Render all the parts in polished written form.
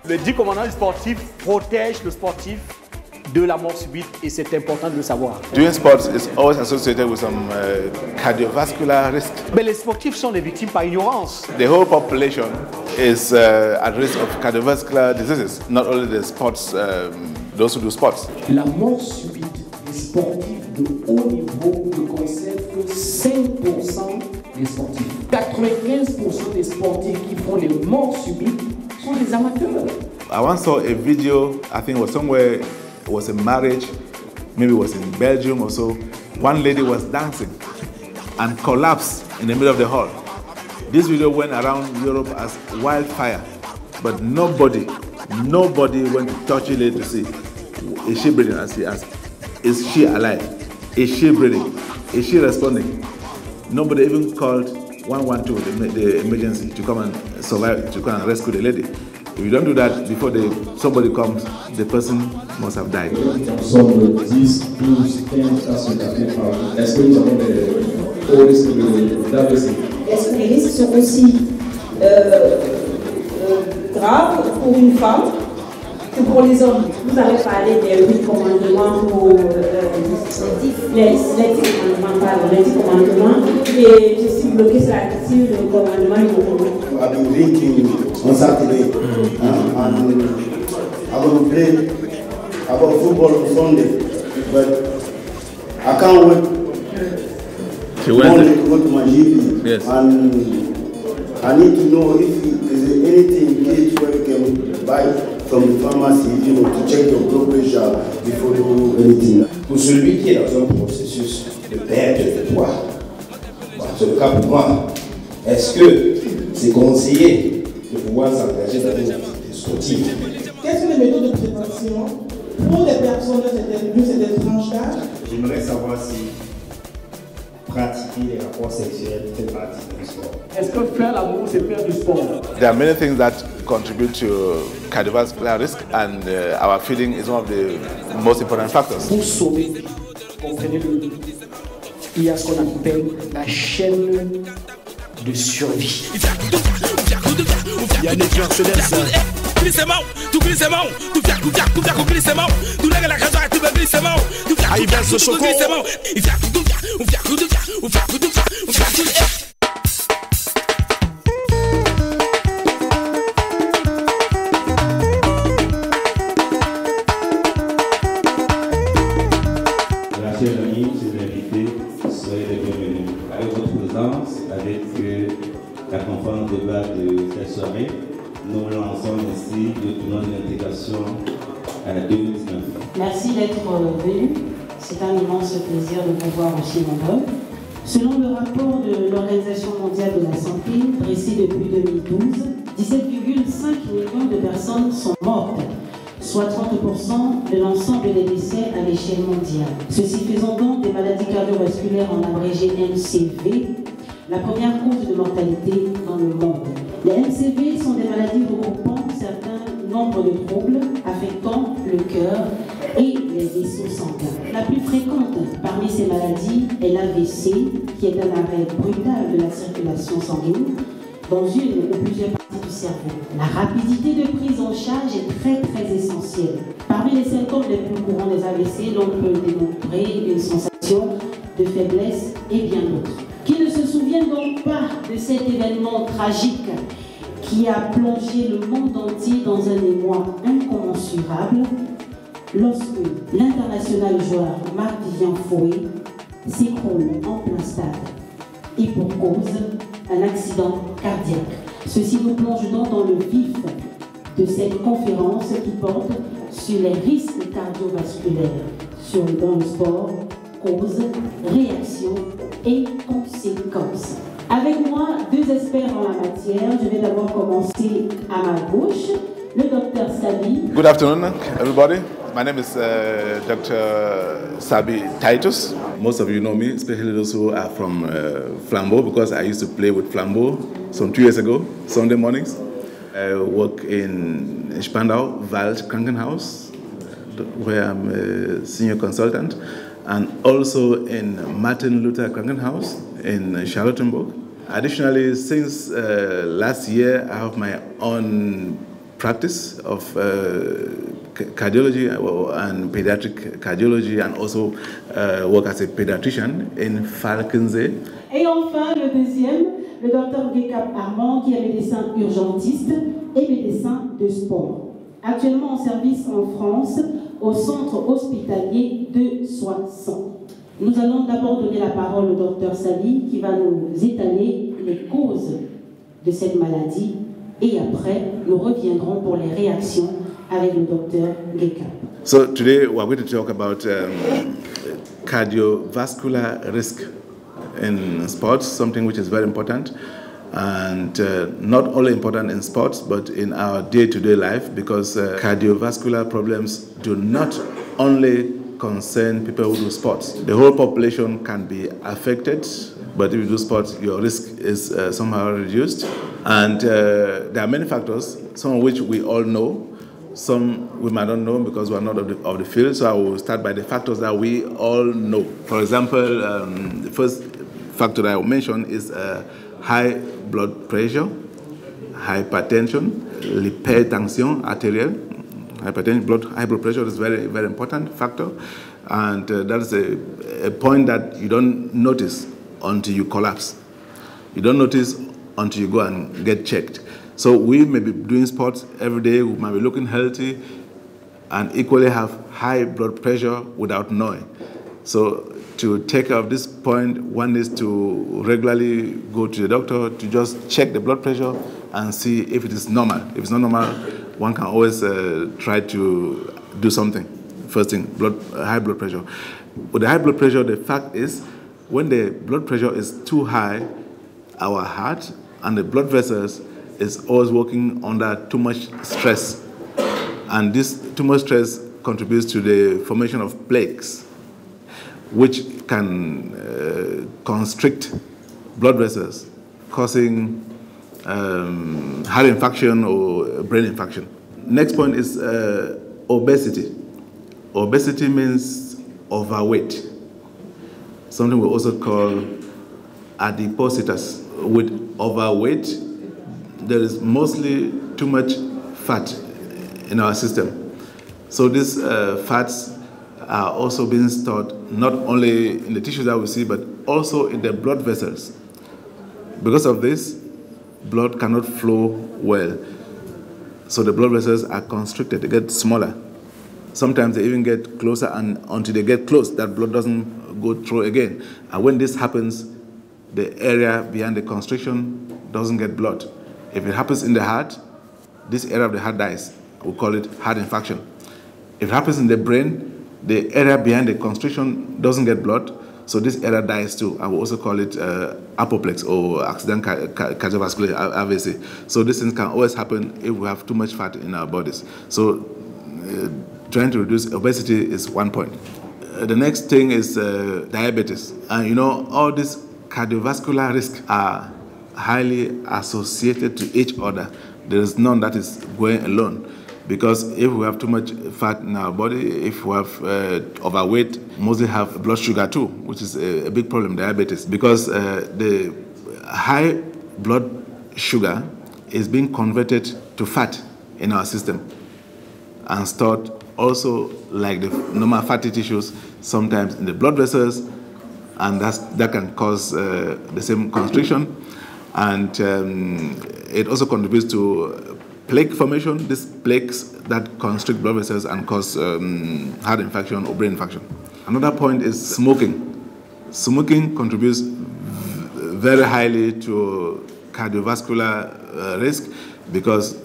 Le 10 commandements sportifs protège le sportif de la mort subite et c'est important de le savoir. Doing sports is always associated with some cardiovascular risk. Mais les sportifs sont des victimes par ignorance. The whole population is at risk of cardiovascular diseases, not only the sports, those who do sports. La mort subite des sportifs de haut niveau ne concerne que 5% des sportifs. 95% des sportifs qui font les morts subites sont des amateurs. I once saw a video, I think it was somewhere, it was a marriage, maybe it was in Belgium or so. One lady was dancing and collapsed in the middle of the hall. This video went around Europe as wildfire, but nobody went to touch the lady to see, is she breathing? Is she alive? Is she breathing? Is she responding? Nobody even called 112, the emergency, to come and survive, to come and rescue the lady. If you don't do that before somebody comes, the person must have died. Ensemble 10, 12, 15 cas sont appelés par. Est-ce que nous avons des hauts risques d'AVC? Est-ce que les risques sont aussi graves pour une femme que pour les hommes? Vous avez parlé des 8 commandements pour les 10 commandements et je suis bloqué sur le commandement numéro 1. I've been drinking on Saturday and I'm going to play about football on Sunday, but I can't wait Monday to go to my GP. Yes. And I need to know if there's anything kits where you can buy from the pharmacy, to check your blood pressure before you do anything. Pour celui qui est dans un processus de perte de poids, c'est le cas pour moi, est-ce que c'est conseillé de pouvoir s'engager dans une activité sportive? Quelles sont les méthodes de prévention pour les personnes de cette tranche d'âge? J'aimerais savoir si pratiquer les rapports sexuels fait partie du sport. Est-ce que faire l'amour, c'est faire du sport? There are many things that contribute to cardiovascular risk, and our feeding is one of the most important factors. Pour sauver, comprenez-le, il y a ce qu'on appelle la chaîne de survie. Il y a une Mercedes. Aí verso socorro. Chers amis, chers invités, soyez les bienvenus. Avec votre présence, avec la conférence de débat de cette soirée, nous lançons ici le tournoi de l'intégration 2019. Merci d'être venu. C'est un immense plaisir de vous voir aussi nombreux. Selon le rapport de l'Organisation mondiale de la santé, dressé depuis 2012, 17,5 millions de personnes sont mortes, soit 30% de l'ensemble des décès à l'échelle mondiale. Ceci faisant donc des maladies cardiovasculaires en abrégé MCV, la première cause de mortalité dans le monde. Les MCV sont des maladies regroupant certains nombres de troubles affectant le cœur et les vaisseaux sanguins. La plus fréquente parmi ces maladies est l'AVC, qui est un arrêt brutal de la circulation sanguine dans une ou plusieurs parties du cerveau. La rapidité de prise en charge est très essentielle. Parmi les symptômes les plus courants des AVC, l'on peut démontrer une sensation de faiblesse et bien d'autres. Qui ne se souvient donc pas de cet événement tragique qui a plongé le monde entier dans un émoi incommensurable lorsque l'international joueur Marc-Vivien Foé s'écroule en plein stade et pour cause un accident cardiaque. Ceci nous plonge donc dans le vif de cette conférence qui porte sur les risques cardiovasculaires dans le sport, causes, réactions et conséquences. Avec moi, deux experts en la matière. Je vais d'abord commencer à ma gauche, le docteur Sabi. Good afternoon, everybody. My name is Dr. Sabi Titus. Most of you know me, especially those who are from Flambeau, because I used to play with Flambeau some 2 years ago, Sunday mornings. I work in Spandau, Wald Krankenhaus, where I'm a senior consultant, and also in Martin Luther Krankenhaus in Charlottenburg. Additionally, since last year, I have my own practice of cardiology and pediatric cardiology, and also work as a pediatrician in Falkensee. Et enfin, le deuxième, le docteur Gekap Armand, qui est médecin urgentiste et médecin de sport. Actuellement en service en France au centre hospitalier de Soissons. Nous allons d'abord donner la parole au docteur Sali qui va nous étaler les causes de cette maladie et après nous reviendrons pour les réactions avec le docteur Gekap. So today we are going to talk about cardiovascular risk in sports, something which is very important, and not only important in sports but in our day-to-day life, because cardiovascular problems do not only concern people who do sports. The whole population can be affected, but if you do sports, your risk is somehow reduced. And there are many factors, some of which we all know, some we might not know because we are not of the field. So I will start by the factors that we all know. For example, the first factor that I will mention is high blood pressure, hypertension, l'hypertension arterielle. Hypertension, high blood pressure is very, very important factor, and that is a point that you don't notice until you collapse. You don't notice until you go and get checked. So we may be doing sports every day, we might be looking healthy, and equally have high blood pressure without knowing. So to take care of this point, one needs to regularly go to the doctor to just check the blood pressure and see if it is normal. If it's not normal, one can always try to do something. First thing, high blood pressure. With the high blood pressure, the fact is, when the blood pressure is too high, our heart and the blood vessels is always working under too much stress. And this too much stress contributes to the formation of plaques, which can constrict blood vessels, causing heart infarction or brain infarction. Next point is obesity. Obesity means overweight, something we also call adipositas. With overweight, there is mostly too much fat in our system. So these fats are also being stored not only in the tissues that we see, but also in the blood vessels. Because of this, blood cannot flow well. So the blood vessels are constricted, they get smaller. Sometimes they even get closer, and until they get close, that blood doesn't go through again. And when this happens, the area behind the constriction doesn't get blood. If it happens in the heart, this area of the heart dies. We call it heart infarction. If it happens in the brain, the area behind the constriction doesn't get blood, so this area dies too. I will also call it apoplex or accident cardiovascular AVC. So these things can always happen if we have too much fat in our bodies. So trying to reduce obesity is one point. The next thing is diabetes. And you know, all these cardiovascular risks are highly associated to each other. There is none that is going alone. Because if we have too much fat in our body, if we have overweight, mostly have blood sugar too, which is a big problem, diabetes. Because the high blood sugar is being converted to fat in our system and stored also, like the normal fatty tissues, sometimes in the blood vessels, and that can cause the same constriction. And it also contributes to plaque formation, these plaques that constrict blood vessels and cause heart infarction or brain infarction. Another point is smoking. Smoking contributes very highly to cardiovascular risk because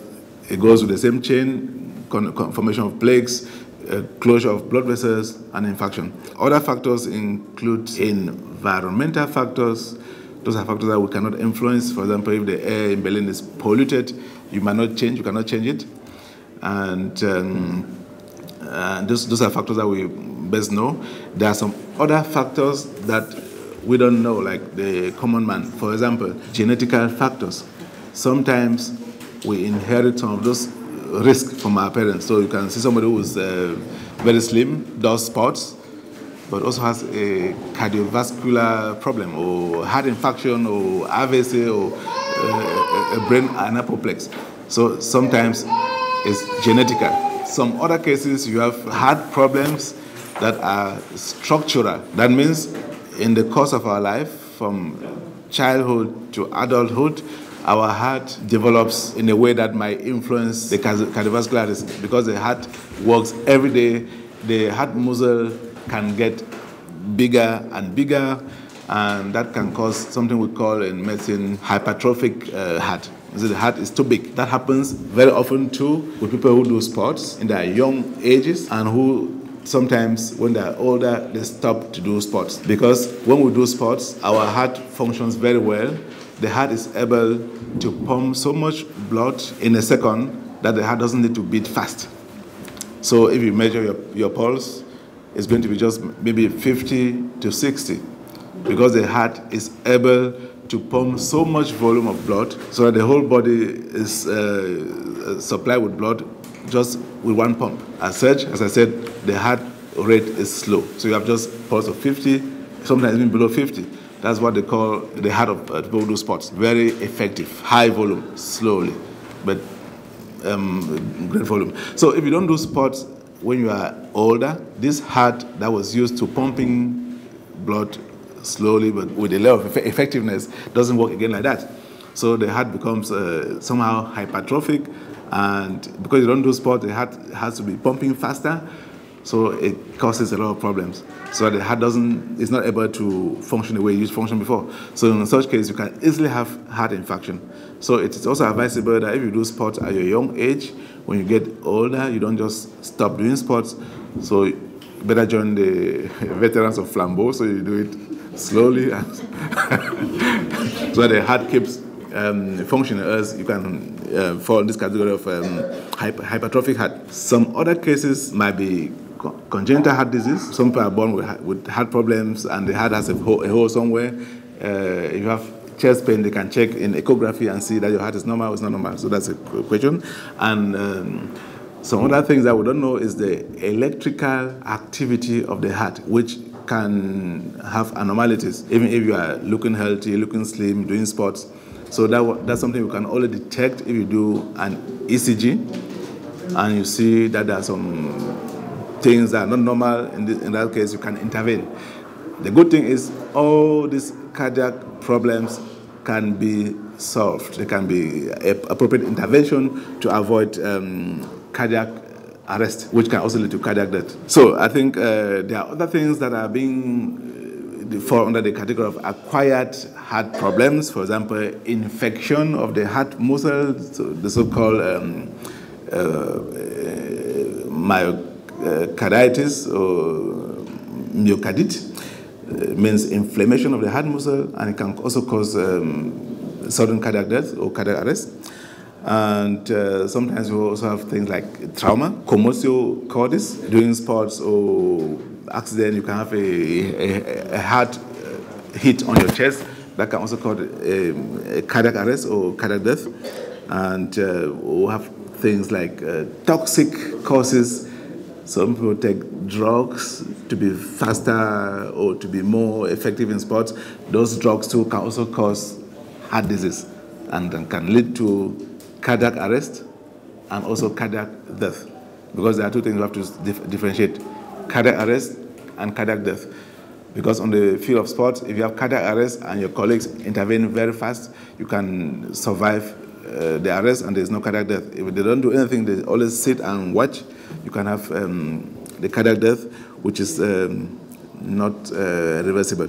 it goes with the same chain, formation of plaques, closure of blood vessels, and infarction. Other factors include environmental factors. Those are factors that we cannot influence. For example, if the air in Berlin is polluted, you cannot change it. And those are factors that we best know. There are some other factors that we don't know, like the common man. For example, genetical factors. Sometimes we inherit some of those risks from our parents. So you can see somebody who is very slim, does sports, but also has a cardiovascular problem, or heart infarction, or AVC, or a brain anapoplex. So sometimes is genetical. Some other cases, you have heart problems that are structural. That means in the course of our life, from childhood to adulthood, our heart develops in a way that might influence the cardiovascular risk. Because the heart works every day, the heart muscle can get bigger and bigger, and that can cause something we call in medicine hypertrophic heart. So the heart is too big. That happens very often too with people who do sports in their young ages and who sometimes when they're older they stop to do sports. Because when we do sports, our heart functions very well. The heart is able to pump so much blood in a second that the heart doesn't need to beat fast. So if you measure your pulse, it's going to be just maybe 50 to 60 because the heart is able to pump so much volume of blood so that the whole body is supplied with blood just with one pump. As such, as I said, the heart rate is slow. So you have just pulse of 50, sometimes even below 50. That's what they call the heart of people who do sports. Very effective, high volume, slowly, but great volume. So if you don't do sports when you are older, this heart that was used to pumping blood slowly but with a level of effectiveness doesn't work again like that. So the heart becomes somehow hypertrophic, and because you don't do sport, the heart has to be pumping faster, so it causes a lot of problems. So the heart is not able to function the way it used to function before. So in such case, you can easily have heart infarction. So it is also advisable that if you do sports at your young age, when you get older, you don't just stop doing sports. So you better join the veterans of Flambeau, so you do it slowly and so the heart keeps functioning, as you can fall in this category of hypertrophic heart. Some other cases might be congenital heart disease. Some people are born with heart problems and the heart has a hole somewhere. If you have chest pain, they can check in echography and see that your heart is normal or it's not normal. So that's a question. And some other things that we don't know is the electrical activity of the heart, which can have abnormalities, even if you are looking healthy, looking slim, doing sports. So that's something you can only detect if you do an ECG and you see that there are some things that are not normal. In that case, you can intervene. The good thing is all these cardiac problems can be solved. There can be appropriate intervention to avoid cardiac arrest, which can also lead to cardiac death. So I think there are other things that are being fall under the category of acquired heart problems. For example, infection of the heart muscle, so the so-called myocarditis or myocarditis. Means inflammation of the heart muscle, and it can also cause sudden cardiac death or cardiac arrest. And sometimes we also have things like trauma, commotio cordis. During sports or accident, you can have a hard hit on your chest that can also cause a cardiac arrest or cardiac death. And we'll have things like toxic causes. Some people take drugs to be faster or to be more effective in sports. Those drugs too can also cause heart disease and can lead to cardiac arrest and also cardiac death. Because there are two things you have to differentiate: cardiac arrest and cardiac death. Because on the field of sports, if you have cardiac arrest and your colleagues intervene very fast, you can survive the arrest and there's no cardiac death. If they don't do anything, they always sit and watch, you can have the cardiac death, which is not reversible.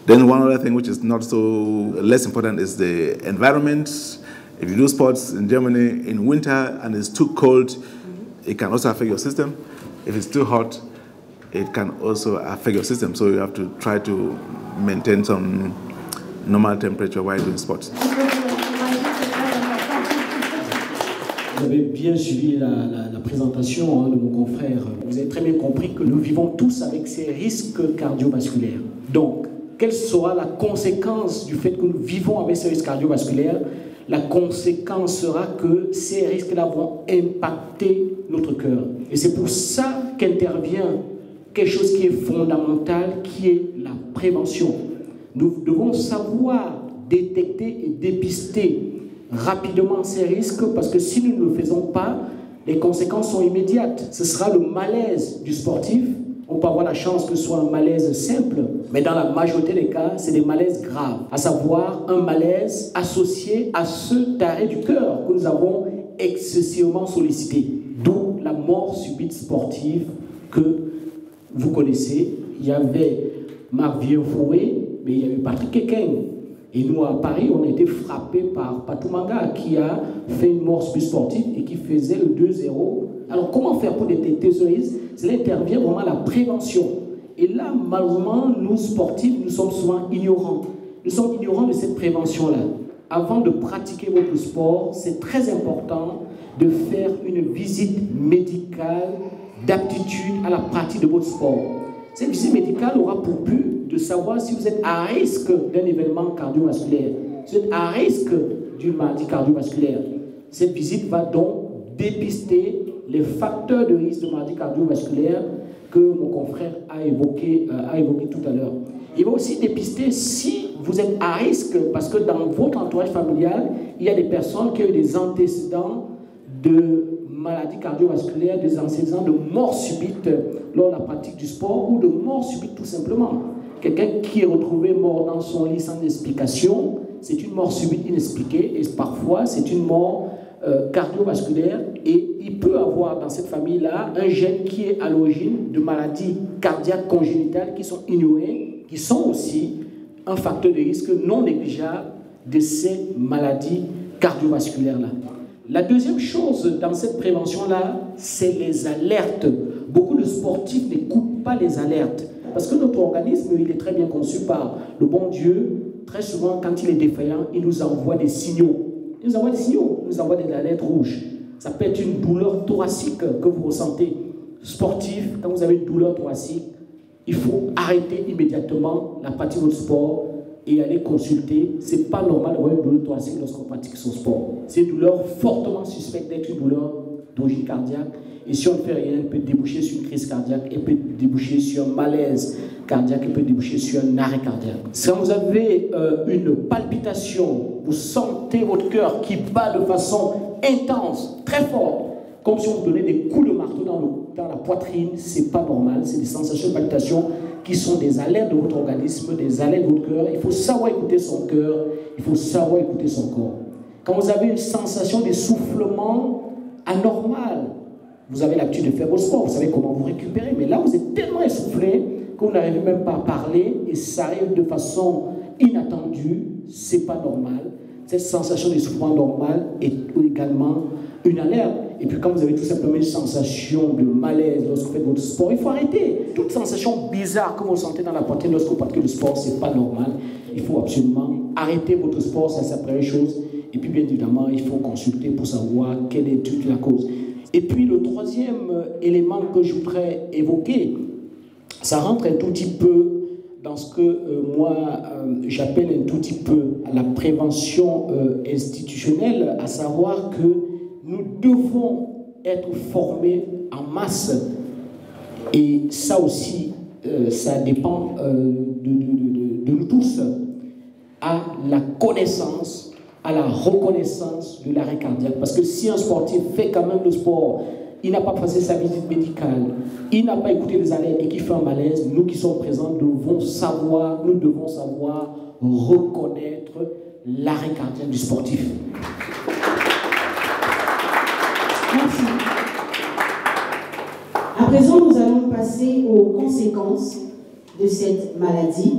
Then one other thing which is not so less important is the environment. If you do sports in Germany in winter and it's too cold, it can also affect your system. If it's too hot, it can also affect your system. So you have to try to maintain some normal temperature while doing sports. Vous avez bien suivi la présentation de mon confrère. Vous avez très bien compris que nous vivons tous avec ces risques cardiovasculaires. Donc, quelle sera la conséquence du fait que nous vivons avec ces risques cardiovasculaires? La conséquence sera que ces risques-là vont impacter notre cœur. Et c'est pour ça qu'intervient quelque chose qui est fondamental, qui est la prévention. Nous devons savoir détecter et dépister rapidement ces risques, parce que si nous ne le faisons pas, les conséquences sont immédiates. Ce sera le malaise du sportif. On peut avoir la chance que ce soit un malaise simple, mais dans la majorité des cas, c'est des malaises graves, à savoir un malaise associé à ce arrêt du cœur que nous avons excessivement sollicité. D'où la mort subite sportive que vous connaissez. Il y avait Marc Vieux-Fouet, mais il y a eu Patrick Kekeng. Et nous, à Paris, on a été frappés par Patou Manga, qui a fait une mort subite sportive et qui faisait le 2-0. Alors, comment faire pour détecter ce risque? Cela intervient vraiment à la prévention. Et là, malheureusement, nous, sportifs, nous sommes souvent ignorants. Nous sommes ignorants de cette prévention-là. Avant de pratiquer votre sport, c'est très important de faire une visite médicale d'aptitude à la pratique de votre sport. Cette visite médicale aura pour but de savoir si vous êtes à risque d'un événement cardiovasculaire, si vous êtes à risque d'une maladie cardiovasculaire. Cette visite va donc dépister les facteurs de risque de maladie cardiovasculaire que mon confrère a évoqué tout à l'heure. Il va aussi dépister si vous êtes à risque, parce que dans votre entourage familial, il y a des personnes qui ont eu des antécédents de maladies cardiovasculaires, des antécédents de mort subite lors de la pratique du sport ou de mort subite tout simplement. Quelqu'un qui est retrouvé mort dans son lit sans explication, c'est une mort subite inexpliquée et parfois c'est une mort cardiovasculaire et il peut avoir dans cette famille-là un gène qui est à l'origine de maladies cardiaques congénitales qui sont ignorées, qui sont aussi un facteur de risque non négligeable de ces maladies cardiovasculaires-là. La deuxième chose dans cette prévention-là, c'est les alertes. Beaucoup de sportifs n'écoutent pas les alertes parce que notre organisme, il est très bien conçu par le bon Dieu. Très souvent, quand il est défaillant, il nous envoie des signaux. Il nous envoie des signaux, il nous envoie des alertes rouges. Ça peut être une douleur thoracique que vous ressentez. Sportif, quand vous avez une douleur thoracique, il faut arrêter immédiatement la pratique de votre sport et aller consulter. Ce n'est pas normal d'avoir une douleur thoracique lorsqu'on pratique son sport. C'est une douleur fortement suspecte d'être une douleur d'origine cardiaque. Et si on ne fait rien, elle peut déboucher sur une crise cardiaque, elle peut déboucher sur un malaise cardiaque, elle peut déboucher sur un arrêt cardiaque. Si vous avez une palpitation, vous sentez votre cœur qui bat de façon intense, très forte, comme si on vous donnait des coups de marteau dans la poitrine, ce n'est pas normal. C'est des sensations de palpitation qui sont des alertes de votre organisme, des alertes de votre cœur. Il faut savoir écouter son cœur, il faut savoir écouter son corps. Quand vous avez une sensation d'essoufflement anormal, vous avez l'habitude de faire votre sport, vous savez comment vous récupérer, mais là vous êtes tellement essoufflé que vous n'arrivez même pas à parler et ça arrive de façon inattendue, c'est pas normal. Cette sensation d'essoufflement normal est également une alerte. Et puis quand vous avez tout simplement une sensation de malaise lorsque vous faites votre sport, il faut arrêter. Toute sensation bizarre que vous sentez dans la poitrine lorsque vous pratiquez le sport, c'est pas normal. Il faut absolument arrêter votre sport, ça c'est la première chose. Et puis bien évidemment, il faut consulter pour savoir quelle est toute la cause. Et puis le troisième élément que je voudrais évoquer, ça rentre un tout petit peu dans ce que moi j'appelle un tout petit peu la prévention institutionnelle, à savoir que nous devons être formés en masse. Et ça aussi, ça dépend de nous tous, à la connaissance, à la reconnaissance de l'arrêt cardiaque. Parce que si un sportif fait quand même le sport, il n'a pas passé sa visite médicale, il n'a pas écouté les alertes et qu'il fait un malaise, nous qui sommes présents devons savoir reconnaître l'arrêt cardiaque du sportif. Merci. À présent, nous allons passer aux conséquences de cette maladie.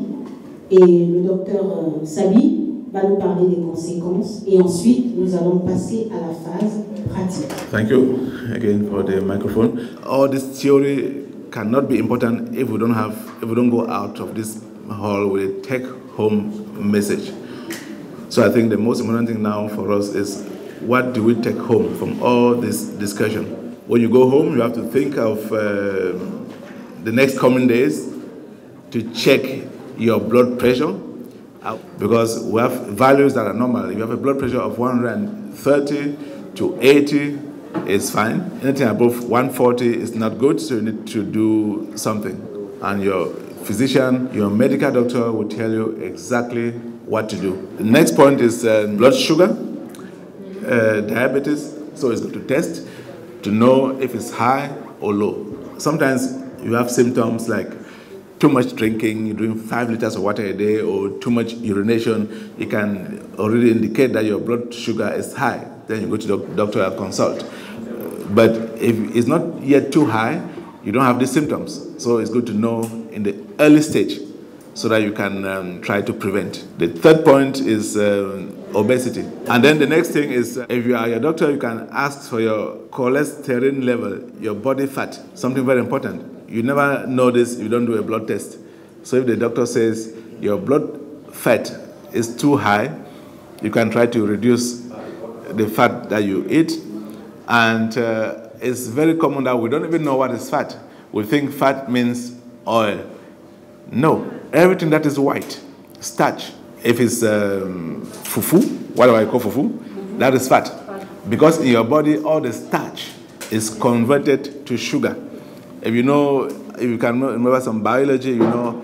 Et le docteur Sabi va nous parler des conséquences. Et ensuite, nous allons passer à la phase pratique. Thank you again for the microphone. All this theory cannot be important if we don't go out of this hall with a take-home message. So I think the most important thing now for us is, what do we take home from all this discussion? When you go home, you have to think of the next coming days to check your blood pressure, because we have values that are normal. If you have a blood pressure of 130 to 80, it's fine. Anything above 140 is not good, so you need to do something. And your physician, your medical doctor will tell you exactly what to do. The next point is blood sugar. Diabetes, so it's good to test to know if it's high or low. Sometimes you have symptoms like too much drinking, you're doing 5 liters of water a day, or too much urination. It can already indicate that your blood sugar is high. Then you go to the doctor and consult. But if it's not yet too high, you don't have these symptoms. So it's good to know in the early stage so that you can try to prevent. The third point is obesity. And then the next thing is, if you are your doctor, you can ask for your cholesterol level, your body fat, something very important. You never know this if you don't do a blood test. So if the doctor says your blood fat is too high, you can try to reduce the fat that you eat. And it's very common that we don't even know what is fat. We think fat means oil. No, everything that is white, starch. If it's fufu, what do I call fufu? That is fat. Because in your body, all the starch is converted to sugar. If you can remember some biology, you know,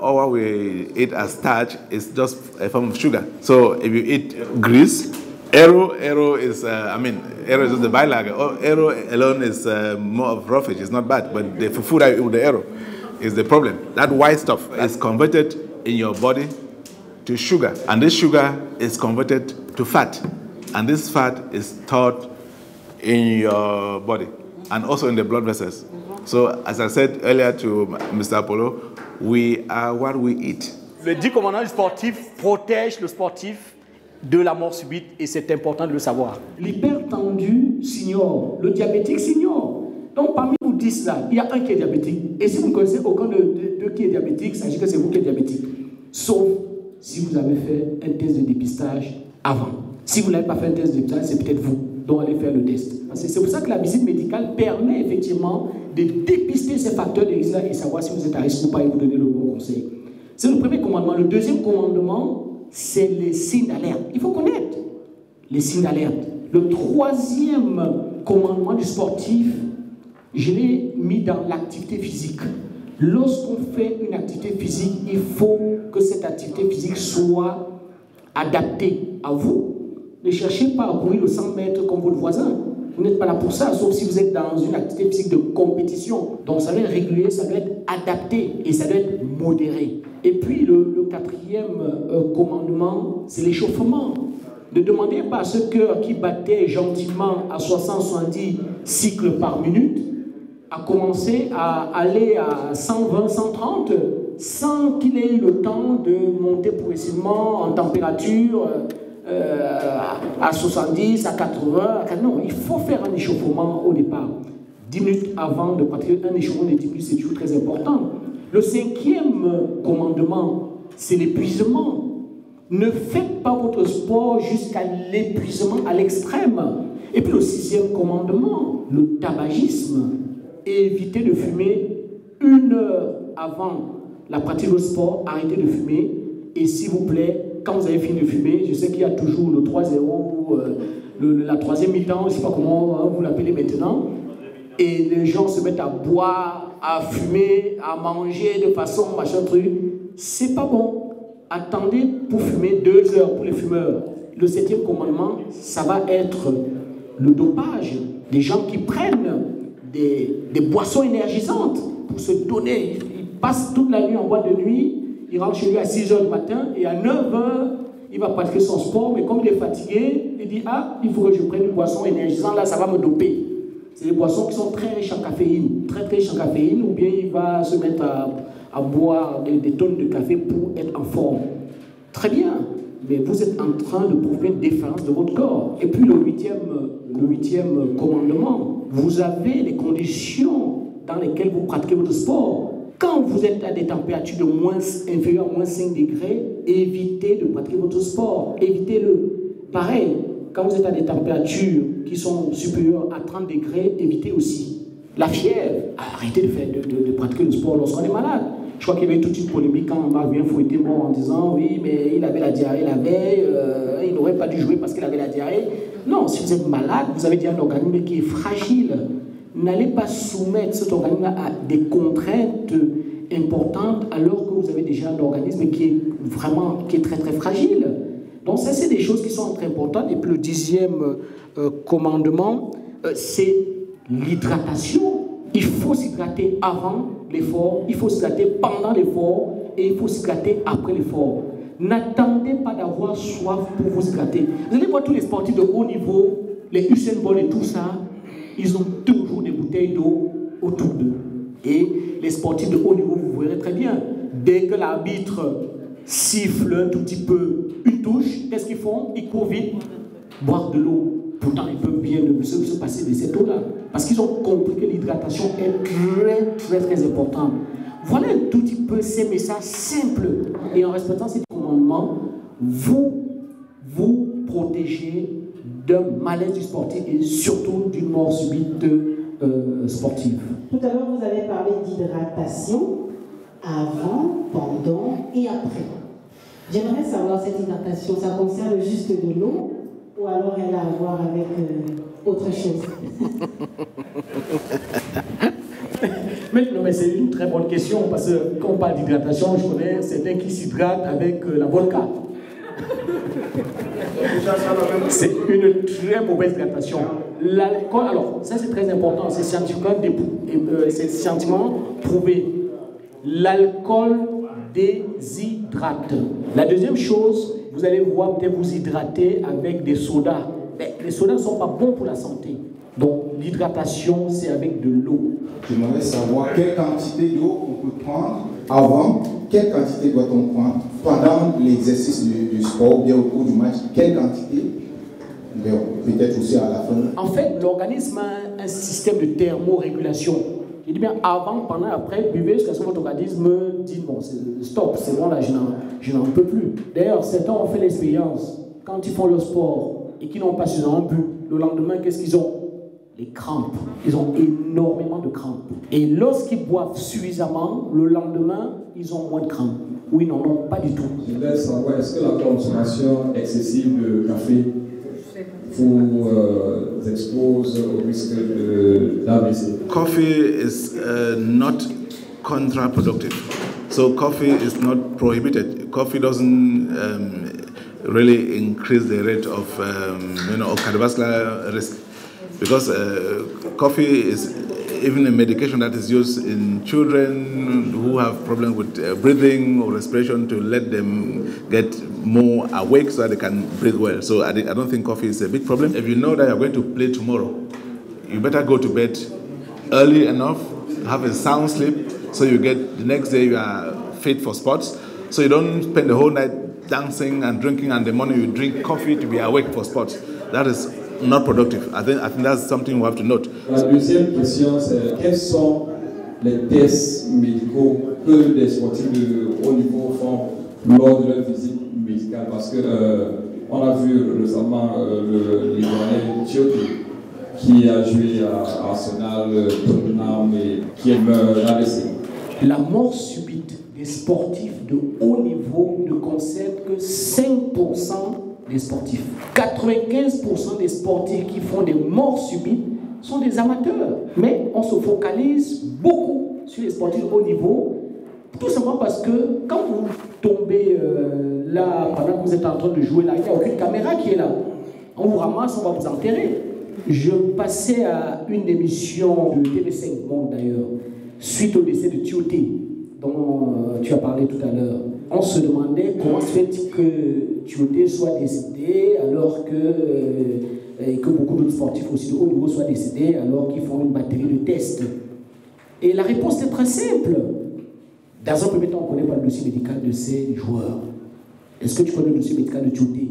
all what we eat as starch is just a form of sugar. So if you eat grease, arrow is, arrow is just the bylager. Arrow alone is more of roughage. It's not bad, but the fufu that you eat with the arrow is the problem. That white stuff is converted in your body to sugar, and this sugar is converted to fat, and this fat is stored in your body and also in the blood vessels. So, as I said earlier to Mr. Apollo, we are what we eat. Le 10 commandements du sportif protège le sportif de la mort subite et c'est important de le savoir. L'hypertendu s'ignore, le diabétique s'ignore. Donc parmi vous 10 là, il y a un qui est diabétique. Et si vous ne connaissez aucun de qui est diabétique, sachez que c'est vous qui êtes diabétique. Sauf si vous avez fait un test de dépistage avant. Si vous n'avez pas fait un test de dépistage, c'est peut-être vous. Donc allez faire le test. C'est pour ça que la visite médicale permet effectivement de dépister ces facteurs de risque et savoir si vous êtes à risque ou pas et vous donner le bon conseil. C'est le premier commandement. Le deuxième commandement, c'est les signes d'alerte. Il faut connaître les signes d'alerte. Le troisième commandement du sportif, je l'ai mis dans l'activité physique. Lorsqu'on fait une activité physique, il faut que cette activité physique soit adaptée à vous. Ne cherchez pas à courir le 100 mètres comme votre voisin. Vous n'êtes pas là pour ça, sauf si vous êtes dans une activité physique de compétition. Donc ça doit être régulier, ça doit être adapté et ça doit être modéré. Et puis le quatrième commandement, c'est l'échauffement. Ne demandez pas à ce cœur qui battait gentiment à 60-70 cycles par minute à commencer à aller à 120, 130 sans qu'il ait eu le temps de monter progressivement en température à 70, à 80, non, il faut faire un échauffement au départ. 10 minutes avant de pratiquer un échauffement de 10 minutes, c'est toujours très important. Le cinquième commandement, c'est l'épuisement. Ne faites pas votre sport jusqu'à l'épuisement, à l'extrême. Et puis le sixième commandement, le tabagisme. Évitez de fumer 1 heure avant la pratique de sport, arrêtez de fumer. Et s'il vous plaît, quand vous avez fini de fumer, je sais qu'il y a toujours le 3-0, la troisième mi-temps, je ne sais pas comment vous l'appelez maintenant, et les gens se mettent à boire, à fumer, à manger de façon machin truc. C'est pas bon. Attendez pour fumer 2 heures pour les fumeurs. Le septième commandement, ça va être le dopage. Des gens qui prennent des boissons énergisantes pour se donner. Ils passent toute la nuit en boîte de nuit. Il rentre chez lui à 6 h du matin et à 9 h, il va pratiquer son sport, mais comme il est fatigué, il dit « Ah, il faut que je prenne une boisson énergisante, là, ça va me doper. » C'est des boissons qui sont très riches en caféine, très riches en caféine, ou bien il va se mettre à boire des tonnes de café pour être en forme. Très bien, mais vous êtes en train de prouver une défense de votre corps. Et puis le huitième commandement, vous avez les conditions dans lesquelles vous pratiquez votre sport. Quand vous êtes à des températures de inférieures à -5 degrés, évitez de pratiquer votre sport. Évitez-le. Pareil, quand vous êtes à des températures qui sont supérieures à 30 degrés, évitez aussi. La fièvre, arrêtez de pratiquer le sport lorsqu'on est malade. Je crois qu'il y avait toute une polémique quand Marvin Fouetté mort en disant oui, mais il avait la diarrhée la veille, il n'aurait pas dû jouer parce qu'il avait la diarrhée. Non, si vous êtes malade, vous avez déjà un organisme qui est fragile. N'allez pas soumettre cet organisme à des contraintes importantes alors que vous avez déjà un organisme qui est très très fragile. Donc ça, c'est des choses qui sont très importantes. Et puis le 10e commandement, c'est l'hydratation. Il faut s'hydrater avant l'effort, il faut s'hydrater pendant l'effort et il faut s'hydrater après l'effort. N'attendez pas d'avoir soif pour vous hydrater. Vous allez voir tous les sportifs de haut niveau, les Usain Bolt et tout ça, ils ont toujours des bouteilles d'eau autour d'eux. Et les sportifs de haut niveau, vous verrez très bien, dès que l'arbitre siffle un tout petit peu une touche, qu'est-ce qu'ils font? Ils courent vite, boire de l'eau. Pourtant, ils peuvent bien se passer de cette eau-là. Parce qu'ils ont compris que l'hydratation est très importante. Voilà un tout petit peu ces messages simples. Et en respectant ces commandements, vous protégez d'un malaise du sportif et surtout d'une mort subite sportive. Tout à l'heure, vous avez parlé d'hydratation avant, pendant et après. J'aimerais savoir cette hydratation, ça concerne juste de l'eau ou alors elle a à voir avec autre chose? Mais c'est une très bonne question parce que quand on parle d'hydratation, je connais certains qui s'hydratent avec la vodka. C'est une très mauvaise hydratation. L'alcool, alors ça c'est très important, c'est scientifiquement prouvé. L'alcool déshydrate. La deuxième chose, vous allez voir peut-être vous hydrater avec des sodas. Mais les sodas ne sont pas bons pour la santé. Donc l'hydratation, c'est avec de l'eau. J'aimerais savoir quelle quantité d'eau on peut prendre avant, quelle quantité doit-on prendre pendant l'exercice du sport, bien au cours du match, quelle quantité, peut-être aussi à la fin. En fait, l'organisme a un système de thermorégulation. Il dit bien avant, pendant, après, buvez jusqu'à ce que votre organisme dit bon, stop, c'est bon là, je n'en peux plus. D'ailleurs, certains ont fait l'expérience, quand ils font le sport et qu'ils n'ont pas suffisamment bu, le lendemain, qu'est-ce qu'ils ont? Les crampes. Ils ont énormément de crampes. Et lorsqu'ils boivent suffisamment, le lendemain, ils ont moins de crampes. Ou ils n'en ont pas du tout. Je voudrais savoir, est-ce que la consommation excessive de café vous expose au risque d'AVC? Coffee is not counterproductive. So coffee is not prohibited. Coffee doesn't really increase the rate of cardiovascular risk. Because coffee is even a medication that is used in children who have problems with breathing or respiration to let them get more awake so that they can breathe well. So I don't think coffee is a big problem. If you know that you're going to play tomorrow, you better go to bed early enough, have a sound sleep, so you get the next day you are fit for sports. So you don't spend the whole night dancing and drinking and the morning you drink coffee to be awake for sports. That is not productive. I think that's something we have to note. La deuxième question, c'est quels sont les tests médicaux que les sportifs de haut niveau font lors de leur visite médicale? Parce que on a vu récemment le Libanais Tioté qui a joué à Arsenal, Tottenham et qui est mort à l'essai. La mort subite des sportifs de haut niveau ne concerne que 5% des sportifs. 95% des sportifs qui font des morts subites sont des amateurs. Mais on se focalise beaucoup sur les sportifs de haut niveau, tout simplement parce que quand vous tombez là, pendant que vous êtes en train de jouer là, il n'y a aucune caméra qui est là. On vous ramasse, on va vous enterrer. Je passais à une émission de TV5 Monde d'ailleurs, suite au décès de Tioté, dont tu as parlé tout à l'heure. On se demandait comment se fait-il que Tioté soit décédé alors que beaucoup d'autres sportifs aussi de haut niveau soient décédés alors qu'ils font une batterie de tests. Et la réponse est très simple. Dans un premier temps, on ne connaît pas le dossier médical de ces joueurs. Est-ce que tu connais le dossier médical de Tioté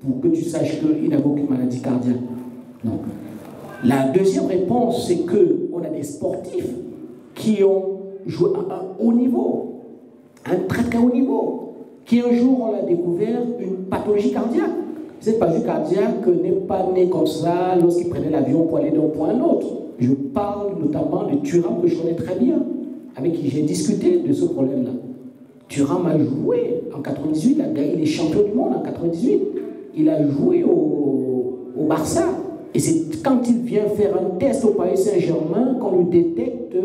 pour que tu saches qu'il n'avait aucune maladie cardiaque? Non. La deuxième réponse, c'est qu'on a des sportifs qui ont joué à un haut niveau, un très haut niveau, qui un jour on a découvert une pathologie cardiaque. Cette pathologie cardiaque n'est pas née comme ça lorsqu'il prenait l'avion pour aller d'un point à l'autre. Je parle notamment de Thuram que je connais très bien, avec qui j'ai discuté de ce problème-là. Thuram a joué en 98, il est champion du monde en 98. Il a joué au Barça. Et c'est quand il vient faire un test au Paris Saint-Germain qu'on lui détecte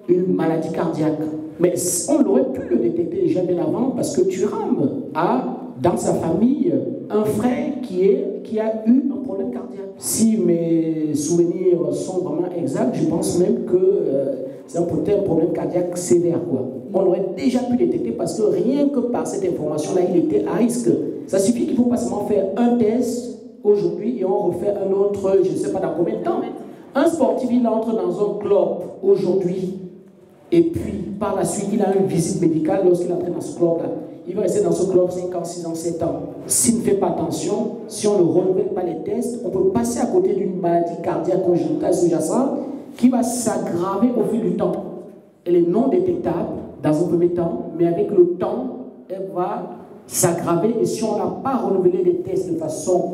une maladie cardiaque. Mais on aurait pu le détecter déjà bien avant parce que Thuram a dans sa famille un frère qui a eu un problème cardiaque. Si mes mes souvenirs sont vraiment exacts, je pense même que c'est un problème cardiaque sévère, quoi. On aurait déjà pu détecter parce que rien que par cette information-là, il était à risque. Ça suffit qu'il faut pas seulement faire un test aujourd'hui et on refait un autre, je ne sais pas dans combien de temps. Un sportif, il entre dans un club aujourd'hui et puis par la suite, il a une visite médicale lorsqu'il entre dans ce club-là. Il va rester dans ce club 5 ans, 6 ans, 7 ans. S'il ne fait pas attention, si on ne renouvelle pas les tests, on peut passer à côté d'une maladie cardiaque congénitale sous-jacente qui va s'aggraver au fil du temps. Elle est non détectable dans un premier temps, mais avec le temps, elle va s'aggraver. Et si on n'a pas renouvelé les tests de façon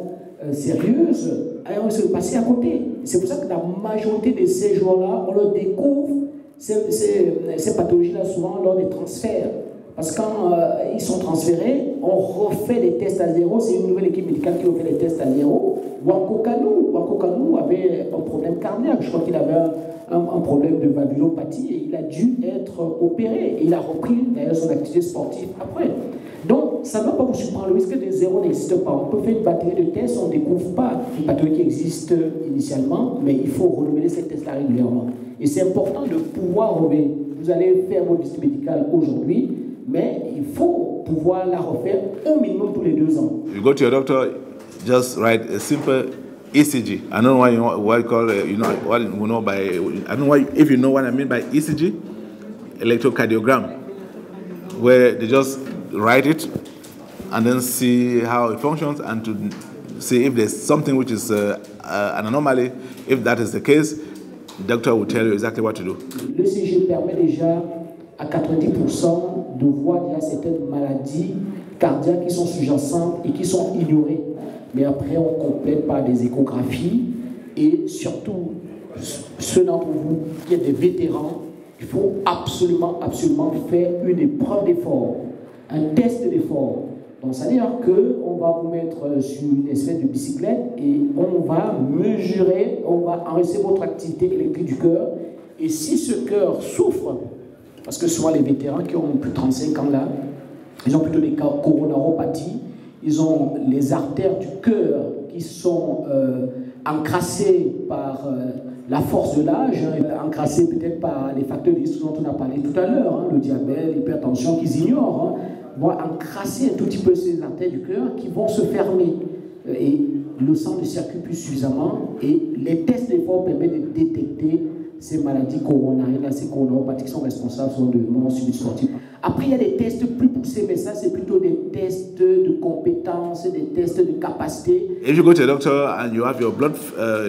sérieuse, alors on se passer à côté. C'est pour ça que la majorité de ces gens-là, on leur découvre ces pathologies-là souvent lors des transferts. Parce que quand ils sont transférés, on refait les tests à zéro. C'est une nouvelle équipe médicale qui refait les tests à zéro. Wanko Kanou avait un problème cardiaque. Je crois qu'il avait un problème de valvulopathie et il a dû être opéré. Et il a repris d'ailleurs son activité sportive après. Donc, ça ne va pas vous surprendre. Le risque de zéro n'existe pas. On peut faire une batterie de tests, on ne découvre pas une pathologie qui existe initialement, mais il faut renouveler ces tests-là régulièrement. Et c'est important de pouvoir renouveler. Vous allez faire votre visite médicale aujourd'hui, mais il faut pouvoir la refaire au minimum tous les 2 ans. You go to your doctor, just write a simple ECG. I don't know what you call what you know by. I don't know if you know what I mean by ECG, electrocardiogram, where they just write it and then see how it functions and to see if there's something which is an anomaly. If that is the case, the doctor will tell you exactly what to do. L'ECG permet déjà à 90% de voir qu'il y a certaines maladies cardiaques qui sont sous-jacentes et qui sont ignorées. Mais après, on complète par des échographies et surtout, ceux d'entre vous qui êtes des vétérans, il faut absolument faire une épreuve d'effort, un test d'effort. Donc, ça veut dire qu'on va vous mettre sur une espèce de bicyclette et on va mesurer, on va enregistrer votre activité électrique du cœur. Et si ce cœur souffre, parce que souvent les vétérans qui ont plus de 35 ans là, ils ont plutôt des coronaropathies, ils ont les artères du cœur qui sont encrassées par la force de l'âge, encrassées peut-être par les facteurs de risque dont on a parlé tout à l'heure, le diabète, l'hypertension qu'ils ignorent, vont encrasser un tout petit peu ces artères du cœur qui vont se fermer. Et le sang ne circule plus suffisamment et les tests d'effort permettent de détecter ces maladies coronariennes, ces coronaropathies qui sont responsables de morts subites sportives. Après, il y a des tests plus poussés, mais ça, c'est plutôt des tests de compétences, des tests de capacité. If you go to a doctor and you have your blood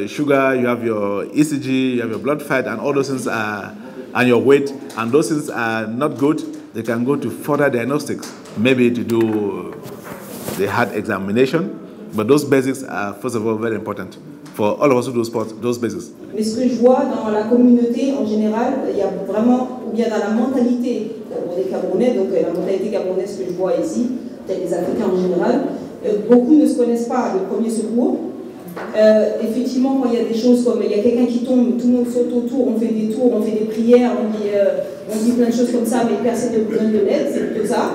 sugar, you have your ECG, you have your blood fat, and all those things are, and your weight, and those things are not good, they can go to further diagnostics, maybe to do the heart examination. But those basics are, first of all, very important for all of us who do sports, those basics. Mais ce que je vois dans la communauté en général, il y a vraiment, ou bien dans la mentalité des Camerounais, donc la mentalité camerounaise que je vois ici, peut-être les Africains en général, beaucoup ne se connaissent pas le premier secours. Effectivement, quand il y a des choses comme il y a quelqu'un qui tombe, tout le monde saute autour, on fait des tours, on fait des prières, on dit plein de choses comme ça, mais personne n'a besoin de l'aide, c'est plutôt ça.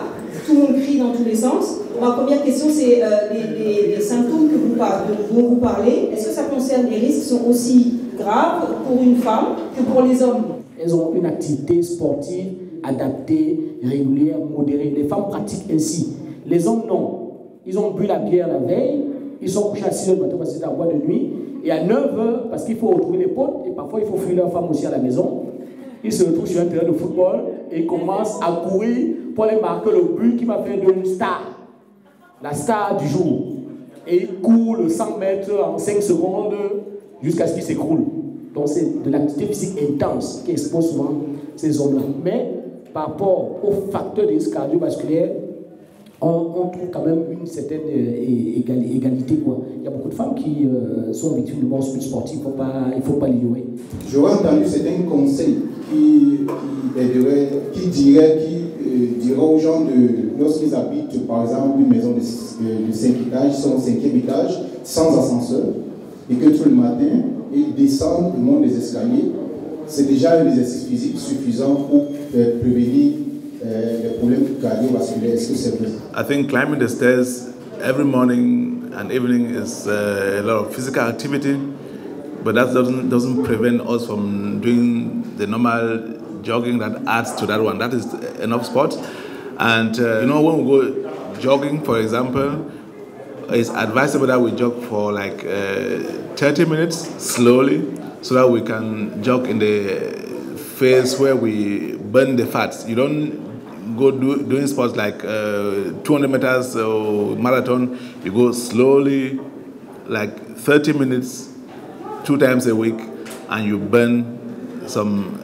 Tout le monde crie dans tous les sens. Ma première question, c'est les symptômes dont vous parlez. Est-ce que ça concerne les risques qui sont aussi graves pour une femme que pour les hommes? Elles ont une activité sportive adaptée, régulière, modérée. Les femmes pratiquent ainsi. Les hommes, non. Ils ont bu la bière la veille, ils sont couchés à 6 h du matin parce que c'est en boîte de nuit, et à 9 h, parce qu'il faut retrouver les potes, et parfois il faut fuir leur femme aussi à la maison, ils se retrouvent sur un terrain de football et commencent à courir pour aller marquer le but qui va faire de une star. La star du jour. Et il court le 100 mètres en 5 secondes jusqu'à ce qu'il s'écroule. Donc c'est de l'activité physique intense qui expose souvent ces hommes-là. Mais par rapport aux facteurs de risque cardiovasculaire, on trouve quand même une certaine égalité, quoi. Il y a beaucoup de femmes qui sont victimes de morts sportives, il ne faut pas l'ignorer. J'aurais entendu certains conseils qui diraient aux gens, lorsqu'ils habitent par exemple une maison de 5 étages, ils sont au 5e étage, sans ascenseur, et que tout le matin, ils descendent, ils montent les escaliers, c'est déjà un exercice physique suffisant pour prévenir les problèmes cardiovasculaires. Est-ce que c'est vrai? I think climbing the stairs every morning and evening is a lot of physical activity. but that doesn't prevent us from doing the normal jogging that adds to that one. That is enough sport. And you know, when we go jogging, for example, it's advisable that we jog for like 30 minutes slowly, so that we can jog in the phase where we burn the fats. You don't go doing sports like 200 meters or marathon. You go slowly, like 30 minutes, 2 times a week, and you burn some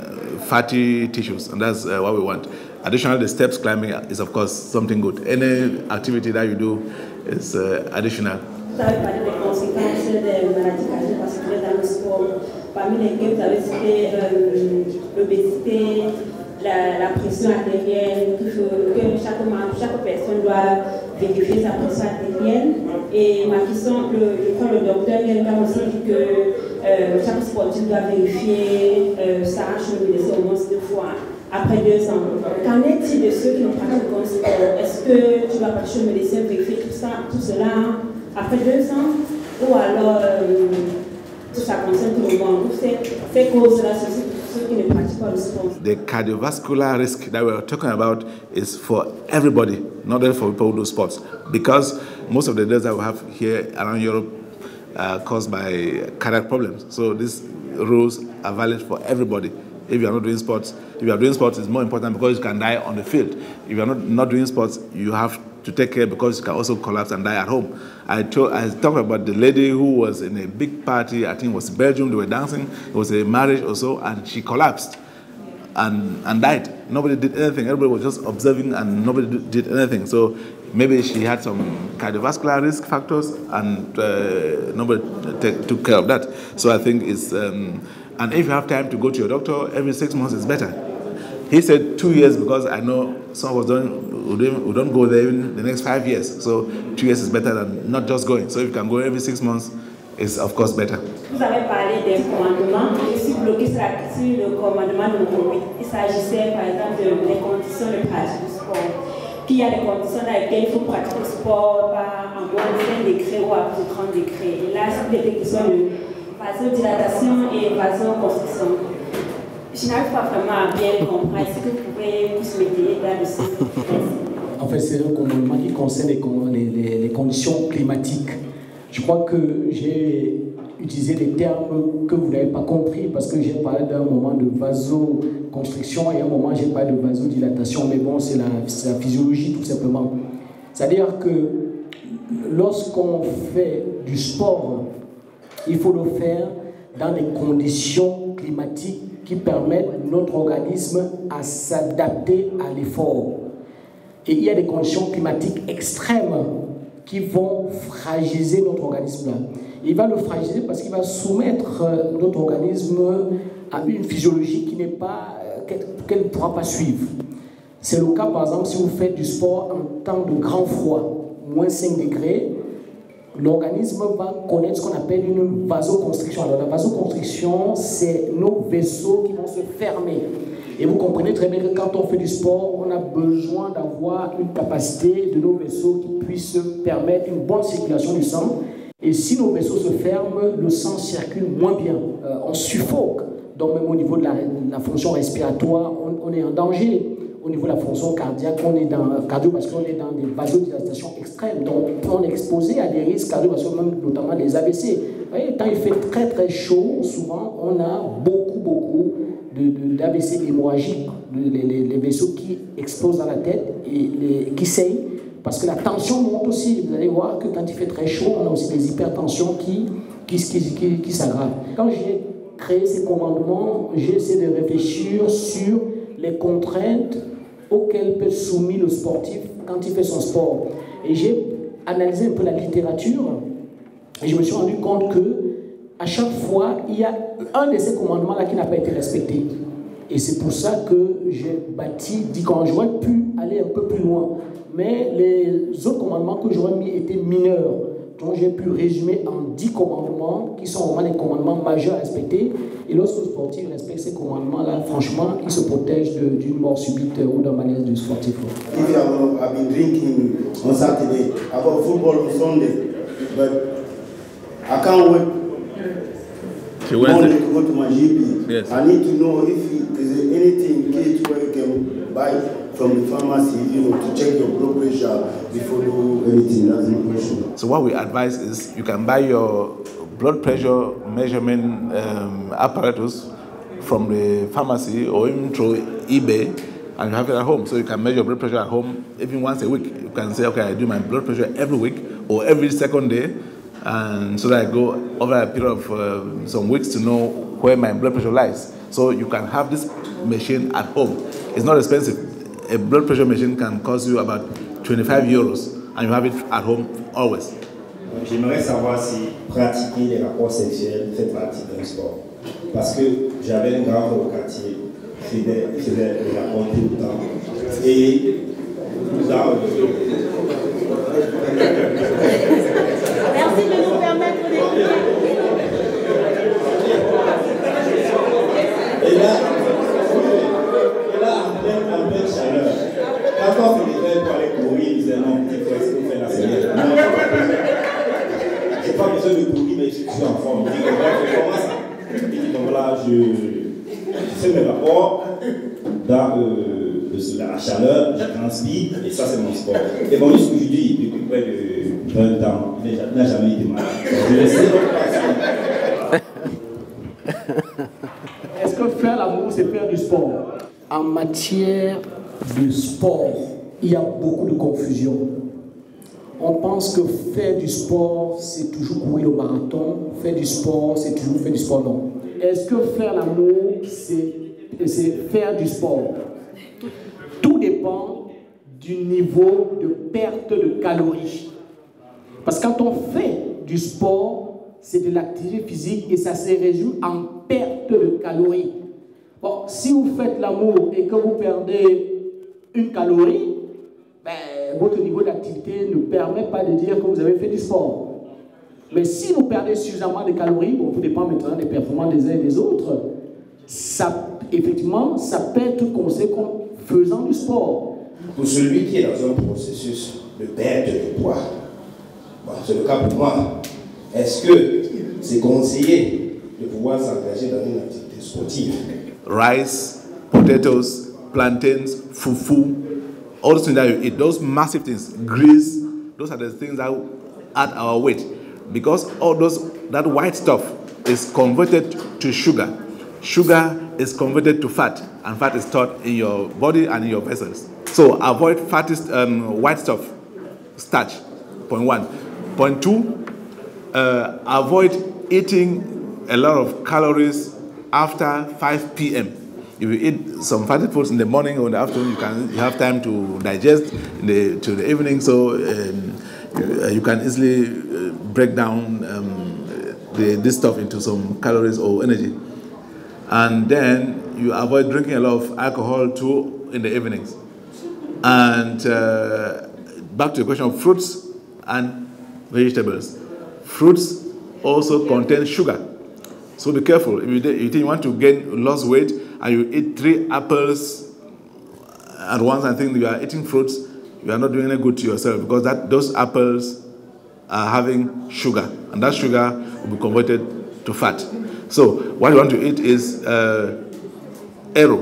fatty tissues, and that's what we want. Additionally, the steps climbing is of course something good. Any activity that you do is additional. Vous avez parlé des conséquences des maladies cardiovasculaires dans le sport. Parmi lesquelles vous avez cité l'obésité, la pression artérielle, que chaque personne doit vérifier sa pression artérielle. Et ma question, je crois le docteur Gelka aussi dit que chaque sportif doit vérifier sa HbA1c au moins 2 fois après 2 ans. Qu'en est-il de ceux qui n'ont pas de sport? Est-ce que tu vas partir chez le médecin vérifier tout cela après 2 ans? Ou alors tout ça concerne tout le monde? Ces causes-là, c'est ceux qui ne pratiquent pas le sport. The cardiovascular risk that we're talking about is for everybody, not only for people who do sports, because most of the deaths that we have here around Europe are caused by cardiac problems. So these rules are valid for everybody. If you are not doing sports, if you are doing sports, it's more important because you can die on the field. If you are not doing sports, you have to take care because you can also collapse and die at home. I talked about the lady who was in a big party, I think it was Belgium, they were dancing, it was a marriage or so, and she collapsed and died. Nobody did anything, everybody was just observing and nobody did anything. So maybe she had some cardiovascular risk factors and nobody took care of that. So I think it's, and if you have time to go to your doctor, every 6 months is better. He said 2 years because I know some of us who don't go there in the next 5 years. So 2 years is better than not just going. So if you can go every 6 months, it's of course better. Vous avez parlé des commandements. Je suis bloqué sur le commandement numéro 8. Il s'agissait par exemple des conditions de pratique du sport. Qu'il y a des conditions dans lesquelles il faut pratiquer le sport en moins de 5 degrés ou à plus de 30 degrés. Et là, c'est des questions de vasodilatation et vasoconstriction. Je n'arrive pas vraiment à bien comprendre. Est-ce que vous pouvez vous m'aider là-dessus? En fait, c'est un commandement qui concerne les conditions climatiques. Je crois que j'ai utilisé des termes que vous n'avez pas compris parce que j'ai parlé d'un moment de vasoconstriction et à un moment j'ai parlé de vasodilatation. Mais bon, c'est la physiologie tout simplement. C'est-à-dire que lorsqu'on fait du sport, il faut le faire dans des conditions climatiques qui permettent notre organisme à s'adapter à l'effort. Et il y a des conditions climatiques extrêmes qui vont fragiliser notre organisme. Il va le fragiliser parce qu'il va soumettre notre organisme à une physiologie qui n'est pas, qu'elle ne pourra pas suivre. C'est le cas par exemple si vous faites du sport en temps de grand froid, moins 5 degrés, l'organisme va connaître ce qu'on appelle une vasoconstriction. Alors la vasoconstriction, c'est nos vaisseaux qui vont se fermer. Et vous comprenez très bien que quand on fait du sport, on a besoin d'avoir une capacité de nos vaisseaux qui puisse permettre une bonne circulation du sang. Et si nos vaisseaux se ferment, le sang circule moins bien. On suffoque. Donc même au niveau de la fonction respiratoire, on est en danger. Au niveau de la fonction cardiaque, on est dans cardiovasculaire, on est dans des vasodilatations extrêmes. Donc on est exposé à des risques cardiovasculaires, notamment des AVC. Vous voyez, quand il fait très très chaud, souvent on a beaucoup d'AVC hémorragiques, les vaisseaux qui explosent dans la tête et qui saignent, parce que la tension monte aussi. Vous allez voir que quand il fait très chaud, on a aussi des hypertensions qui s'aggravent. Quand j'ai créé ces commandements, j'ai essayé de réfléchir sur les contraintes auxquelles peut être soumis le sportif quand il fait son sport. Et j'ai analysé un peu la littérature et je me suis rendu compte que à chaque fois, il y a un de ces commandements-là qui n'a pas été respecté. Et c'est pour ça que j'ai dit quand j'aurais pu aller un peu plus loin. Mais les autres commandements que j'aurais mis étaient mineurs. Donc j'ai pu résumer en 10 commandements qui sont vraiment les commandements majeurs à respecter. Et lorsque le sportif respecte ces commandements-là, franchement, il se protège d'une mort subite ou d'un malaise du sportif. If I've been drinking on Saturday, I got football on Sunday, but I can't wait She went to go to my GP. Yes. I need to know if there's anything kit where you can buy from the pharmacy, to check your blood pressure before you do anything. That's my question. So what we advise is you can buy your blood pressure measurement apparatus from the pharmacy or even through eBay, and you have it at home. So you can measure your blood pressure at home even once a week. You can say, okay, I do my blood pressure every week or every second day, and so that I go over a period of some weeks to know where my blood pressure lies. So you can have this machine at home. It's not expensive. A blood pressure machine can cost you about 25 euros, and you have it at home always. J'aimerais savoir si pratiquer les rapports sexuels fait partie d'un sport. Parce que j'avais un grand au quartier, il faisait des rapports tout le temps. Et nous avons... Merci de nous permettre d'écouter. Et là, en pleine chaleur, quand on se réveille pour aller courir, il disait non, il faut essayer de faire la série. Je n'ai pas besoin de courir, mais je suis en forme. Il dit comment ça? Il dit donc là, je fais mes rapports dans la chaleur, je transpire, et ça c'est mon sport. Et bon, jusqu'aujourd'hui, depuis près de 20 ans, il n'a jamais été malade. Je le sais donc pas. Est-ce que faire l'amour, c'est faire du sport? En matière de sport, il y a beaucoup de confusion. On pense que faire du sport, c'est toujours courir le marathon. Faire du sport, c'est toujours faire du sport. Non. Est-ce que faire l'amour, c'est faire du sport? Tout dépend du niveau de perte de calories. Parce que quand on fait du sport, c'est de l'activité physique et ça se résume en perte de calories. Bon, si vous faites l'amour et que vous perdez une calorie, votre niveau d'activité ne permet pas de dire que vous avez fait du sport. Mais si vous perdez suffisamment de calories, bon, tout dépend maintenant des performances des uns et des autres, effectivement, ça peut être considéré comme faisant du sport. Pour celui qui est dans un processus de perte de poids, c'est le cas pour moi, est-ce que c'est conseillé de pouvoir s'engager dans une activité sportive? Rice, potatoes, plantains, fufu, all those things that you eat, those massive things, grease, those are the things that add our weight. Because all that white stuff is converted to sugar. Sugar is converted to fat, and fat is stored in your body and in your vessels. So avoid fatty, white stuff, starch, point one. Point two, avoid eating a lot of calories after 5 p.m. If you eat some fatty foods in the morning or in the afternoon, you have time to digest to the evening, so you can easily break down this stuff into some calories or energy. And then you avoid drinking a lot of alcohol too in the evenings. And back to the question of fruits and vegetables. Fruits also contain sugar. So be careful. If you think you want to lose weight and you eat 3 apples at once and think you are eating fruits, you are not doing any good to yourself, because those apples are having sugar, and that sugar will be converted to fat. So what you want to eat is ero,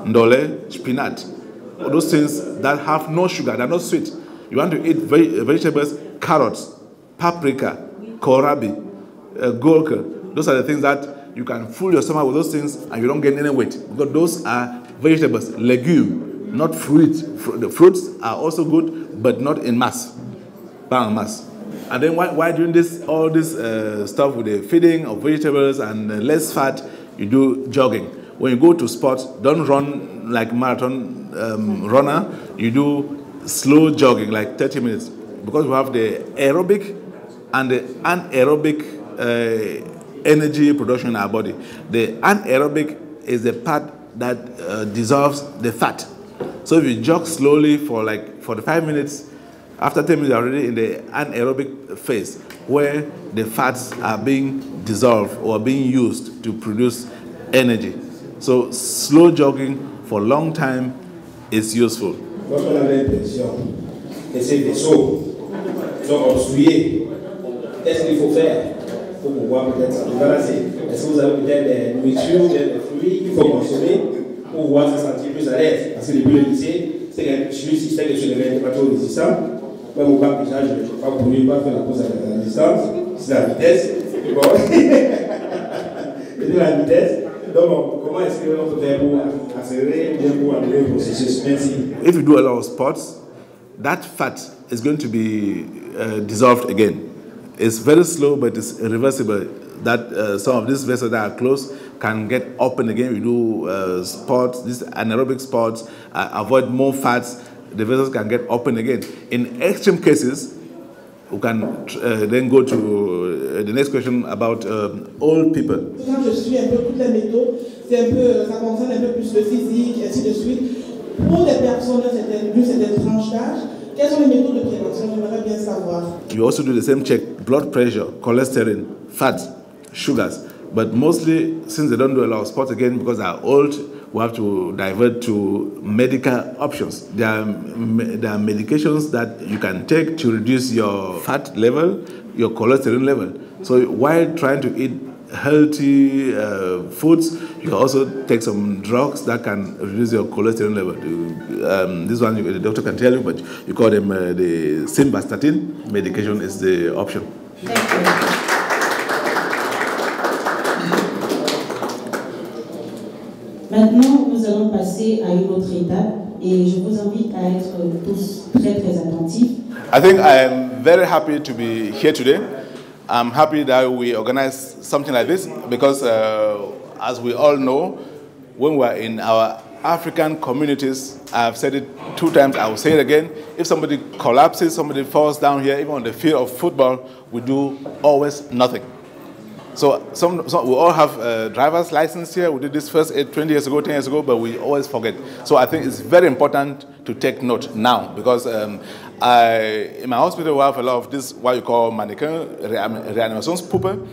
ndole, spinach, all those things that have no sugar, they're not sweet. You want to eat vegetables, carrots, paprika, kohlrabi, gurke. Those are the things that you can fill your stomach with those things and you don't gain any weight, because those are vegetables, legume, not fruit. The fruits are also good, but not in mass, pas en masse. And then why doing all this stuff with the feeding of vegetables and less fat? You do jogging. When you go to sports, don't run like marathon runner. You do slow jogging, like 30 minutes, because we have the aerobic and the anaerobic energy production in our body. The anaerobic is the part that dissolves the fat. So if you jog slowly for like 45 minutes, after 10 minutes, you're already in the anaerobic phase, where the fats are being dissolved or being used to produce energy. So slow jogging for a long time is useful. Quand on a l'impression que ces vaisseaux sont obstrués, qu'est-ce qu'il faut faire? pour pouvoir peut-être s'en débarrasser. Est-ce que vous avez peut-être des nourritures, des fruits qu'il faut consommer pour pouvoir se sentir plus à l'aise? Parce que depuis le lycée, c'est que je n'étais pas trop résistant. Moi, mon bac, déjà, je n'ai pas voulu faire la course à la distance, c'est la vitesse. Bon. C'est la vitesse. Donc, comment est-ce qu'on peut faire pour accélérer bien pour améliorer le processus? Merci. If you do a lot of sports, that fat is going to be dissolved again. It's very slow, but it's irreversible. That some of these vessels that are closed can get open again. We do sports, these anaerobic sports, avoid more fats. The vessels can get open again. In extreme cases, we can then go to the next question about old people. Quand je suis un peu toutes les méthodes, c'est un peu, ça concerne un peu plus le physique, et ainsi de suite. Pour des personnes d'une certaine tranche d'âge, quelles sont les méthodes de prévention? J'aimerais bien savoir. You also do the same check: blood pressure, cholesterol, fat, sugars. But mostly, since they don't do a lot of sports again because they are old, we have to divert to medical options. There are medications that you can take to reduce your fat level, your cholesterol level. So while trying to eat healthy foods, you can also take some drugs that can reduce your cholesterol level. This one the doctor can tell you, but you call them the simvastatin medication is the option. Thank you. Maintenant, nous allons passer à une autre étape et je vous invite à être tous très très attentifs. I think I am very happy to be here today. I'm happy that we organize something like this because as we all know, when we're in our African communities, I've said it 2 times, I will say it again, if somebody collapses, somebody falls down here, even on the field of football, we do always nothing. So we all have a driver's license here. We did this first 20 years ago, 10 years ago, but we always forget. So I think it's very important to take note now because in my hospital we have a lot of this, what you call mannequin, réanimationspuppe.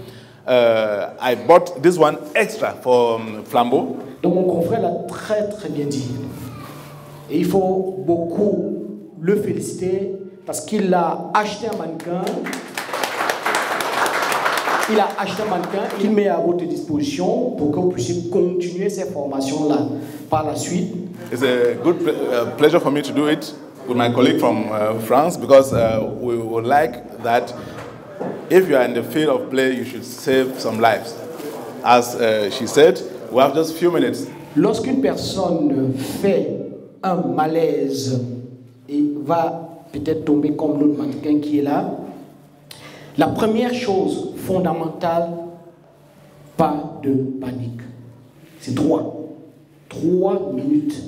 I bought this one extra for Flambeau. Donc mon confrère l'a très très bien dit. Et il faut beaucoup le féliciter parce qu'il a acheté un mannequin. Il a acheté un mannequin, il met à votre disposition pour que vous puissiez continuer ces formations-là par la suite. It's a good pleasure for me to do it with my colleague from France because we would like that if you are in the field of play, you should save some lives. As she said, we have just a few minutes. Lorsqu'une personne fait un malaise et va peut-être tomber comme l'autre mannequin qui est là, la première chose fondamentale, pas de panique. C'est 3 minutes.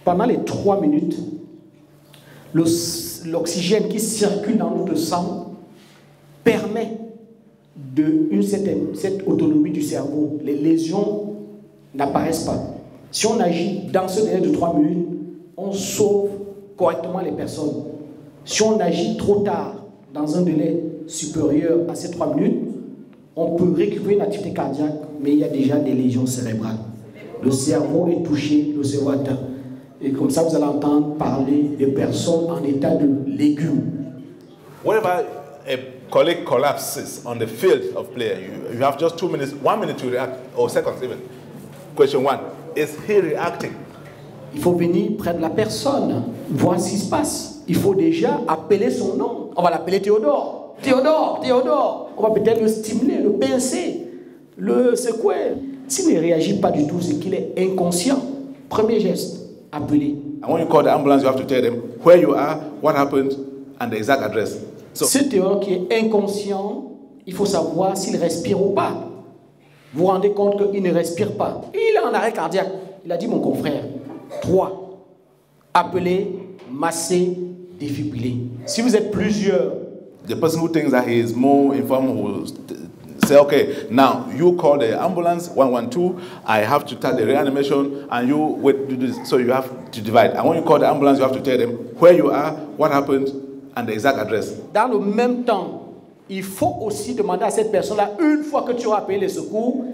Pendant les 3 minutes, l'oxygène qui circule dans notre sang permet cette autonomie du cerveau. Les lésions n'apparaissent pas. Si on agit dans ce délai de 3 minutes, on sauve correctement les personnes. Si on agit trop tard, dans un délai supérieur à ces 3 minutes, on peut récupérer une activité cardiaque, mais il y a déjà des lésions cérébrales. Le cerveau est touché, le cerveau atteint. Et comme ça, vous allez entendre parler des personnes en état de légumes. Whenever a colleague collapses on the field of play, you have just 2 minutes, 1 minute to react, or seconds even. Question 1, is he reacting? Il faut venir près de la personne, voir ce qui se passe. Il faut déjà appeler son nom. On va l'appeler Théodore. Théodore, Théodore. On va peut-être le stimuler, le pincer, le secouer. S'il ne réagit pas du tout, c'est qu'il est inconscient. Premier geste, appeler. And when you call the ambulance, you have to tell them where you are, what happened, and the exact address. So, ce Théodore qui est inconscient, il faut savoir s'il respire ou pas. Vous vous rendez compte qu'il ne respire pas. Il est en arrêt cardiaque. Il a dit, mon confrère, 3, appeler, masser, défibriller. Si vous êtes plusieurs, the person who thinks that he is more informed will say, okay, now you call the ambulance 112, I have to start the reanimation, and you wait to do this. So you have to divide. And when you call the ambulance, you have to tell them where you are, what happened, and the exact address. Dans le même temps, il faut aussi demander à cette personne-là, une fois que tu auras appelé les secours,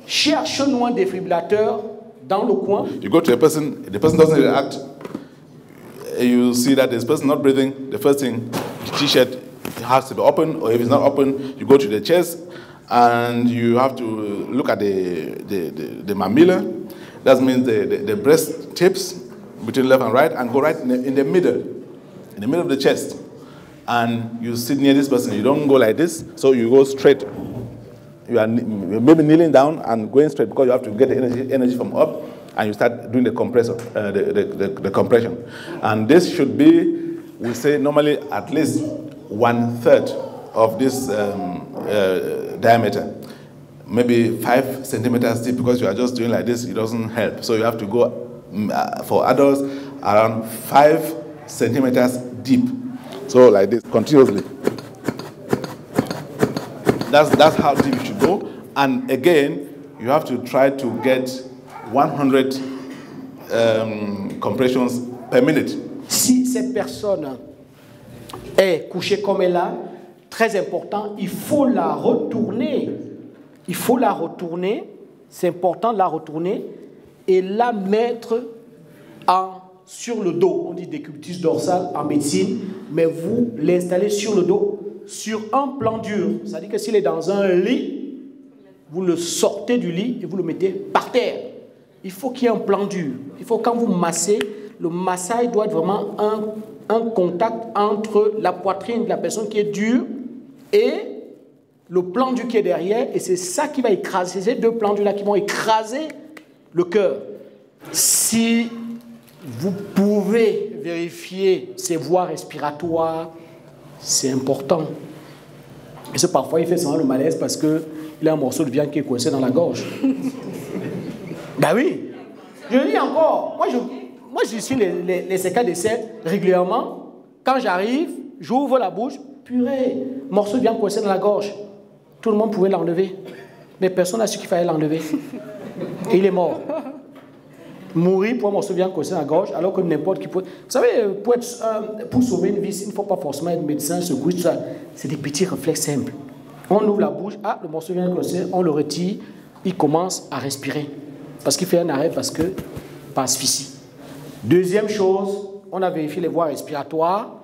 cherche-nous un défibrillateur dans le coin. You go to the person doesn't react, you see that this person not breathing, the first thing, the t-shirt has to be open, or if it's not open, you go to the chest and you have to look at the mamilla. That means the breast tips between left and right, and go right in the middle of the chest. And you sit near this person. You don't go like this, so you go straight. You are maybe kneeling down and going straight because you have to get the energy from up, and you start doing the compressor, the compression. And this should be, we say normally at least 1/3 of this diameter. Maybe 5 centimeters deep, because you are just doing like this, it doesn't help. So you have to go, for adults, around 5 centimeters deep. So like this, continuously. That's how deep you should go. And again, you have to try to get 100 compressions per minute. Si cette personne est couchée comme elle est, très important, il faut la retourner. Il faut la retourner, c'est important de la retourner et la mettre sur le dos. On dit décubitus dorsal en médecine, mais vous l'installez sur le dos, sur un plan dur. C'est-à-dire que s'il est dans un lit, vous le sortez du lit et vous le mettez par terre. Il faut qu'il y ait un plan dur. Il faut, quand vous massez, le massage doit être vraiment un contact entre la poitrine de la personne qui est dure et le plan dur qui est derrière, et c'est ça qui va écraser, ces deux plans durs-là qui vont écraser le cœur. Si vous pouvez vérifier ses voies respiratoires, c'est important. Et c'est parfois, il fait souvent le malaise parce qu'il a un morceau de viande qui est coincé dans la gorge. Ben oui, je le dis encore, moi je suis les séquelles d'essai régulièrement. Quand j'arrive, j'ouvre la bouche, purée, morceau de viande coincé dans la gorge. Tout le monde pouvait l'enlever, mais personne n'a su qu'il fallait l'enlever. Et il est mort. Mourir pour un morceau de viande coincé dans la gorge, alors que n'importe qui peut... Vous savez, pour sauver une vie, il ne faut pas forcément être médecin, secouer, tout ça. C'est des petits réflexes simples. On ouvre la bouche, le morceau de viande coincé, on le retire, il commence à respirer. Parce qu'il fait un arrêt, par asphyxie. Deuxième chose, on a vérifié les voies respiratoires.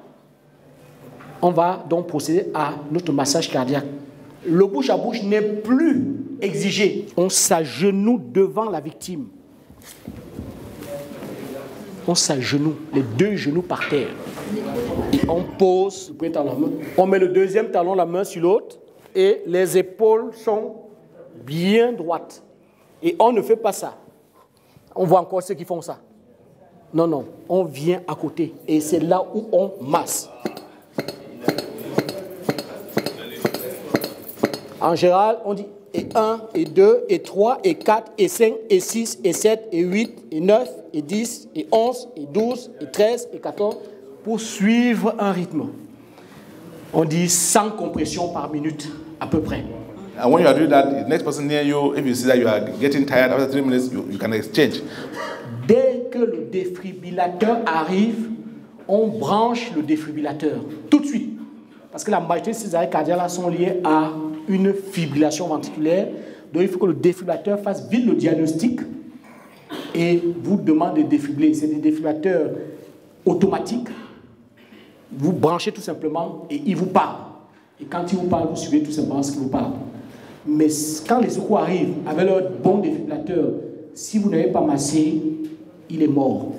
On va donc procéder à notre massage cardiaque. Le bouche à bouche n'est plus exigé. On s'agenouille devant la victime. On s'agenouille, les deux genoux par terre. Et on pose le premier talon la main. On met le deuxième talon la main sur l'autre et les épaules sont bien droites. Et on ne fait pas ça. On voit encore ceux qui font ça. Non, non, on vient à côté et c'est là où on masse. En général, on dit et 1, et 2, et 3, et 4, et 5, et 6, et 7, et 8, et 9, et 10, et 11, et 12, et 13, et 14, pour suivre un rythme. On dit 100 compressions par minute, à peu près. And when you are doing that, the next person near you, if you see that you are getting tired after 3 minutes, you can exchange. Dès que le défibrillateur arrive, on branche le défibrillateur tout de suite. Parce que la majorité de ces arrêts cardiaques sont liés à une fibrillation ventriculaire. Donc il faut que le défibrillateur fasse vite le diagnostic et vous demande de défibriller. C'est des défibrillateurs automatiques. Vous branchez tout simplement et il vous parle. Et quand il vous parle, vous suivez tout simplement ce qu'il vous parle. Mais quand les secours arrivent avec leur bon défibrillateur, si vous n'avez pas massé, il est mort.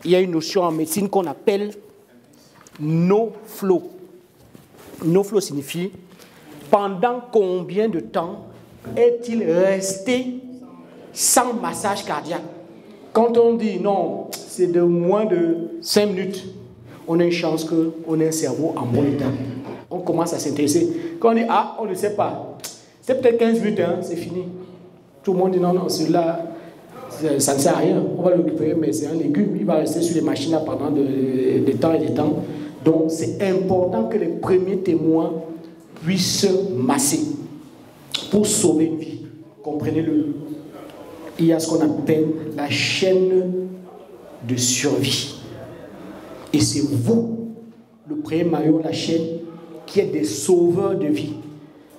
Il y a une notion en médecine qu'on appelle no flow. No flow signifie pendant combien de temps est-il resté sans massage cardiaque. Quand on dit non, c'est de moins de 5 minutes, on a une chance qu'on ait un cerveau en bon état. On commence à s'intéresser. Quand on dit on ne sait pas, c'est peut-être 15 minutes, hein, c'est fini. Tout le monde dit non, celui-là, ça ne sert à rien. On va le récupérer, mais c'est un légume. Il va rester sur les machines là pendant des temps et des temps. Donc, c'est important que les premiers témoins puissent masser pour sauver une vie. Comprenez-le. Il y a ce qu'on appelle la chaîne de survie. Et c'est vous, le premier maillon de la chaîne, qui êtes des sauveurs de vie.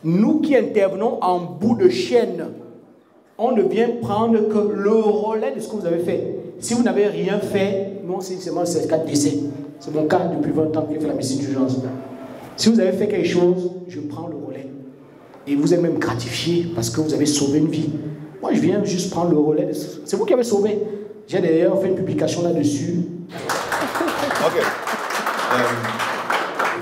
Nous qui intervenons en bout de chaîne, on ne vient prendre que le relais de ce que vous avez fait. Si vous n'avez rien fait, non, c'est seulement le certificat de décès. C'est mon cas depuis 20 ans que j'ai fait la médecine d'urgence. Si vous avez fait quelque chose, je prends le relais. et vous êtes même gratifié parce que vous avez sauvé une vie. Moi, je viens juste prendre le relais. C'est vous qui avez sauvé. J'ai d'ailleurs fait une publication là-dessus. Okay.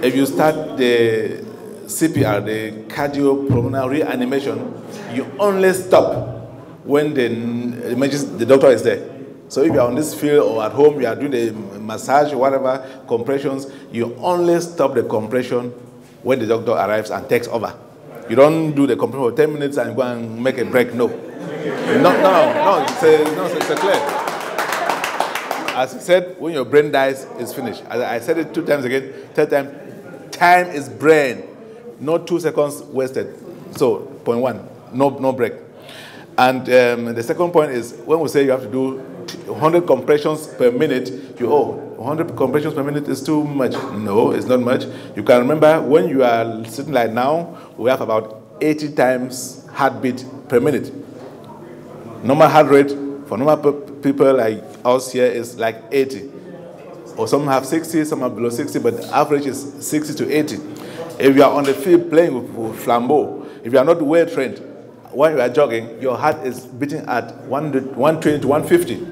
If you start the CPR, the cardiopulmonary reanimation, you only stop when the doctor is there. So if you are on this field or at home, you are doing the massage, whatever, compressions, you only stop the compression when the doctor arrives and takes over. You don't do the compression for 10 minutes and go and make a break, no. No, it's clear. As I said, when your brain dies, it's finished. As I said it 2 times again, 3rd time, time is brain. No 2 seconds wasted. So, point 1, no break. And the second point is, when we say you have to do 100 compressions per minute, 100 compressions per minute is too much. No, it's not much. You can remember when you are sitting like now, we have about 80 times heartbeat per minute. Normal heart rate for normal people like us here is like 80. Or some have 60, some are below 60, but the average is 60 to 80. If you are on the field playing with flambeau, if you are not well trained, when you are jogging, your heart is beating at 120 to 150.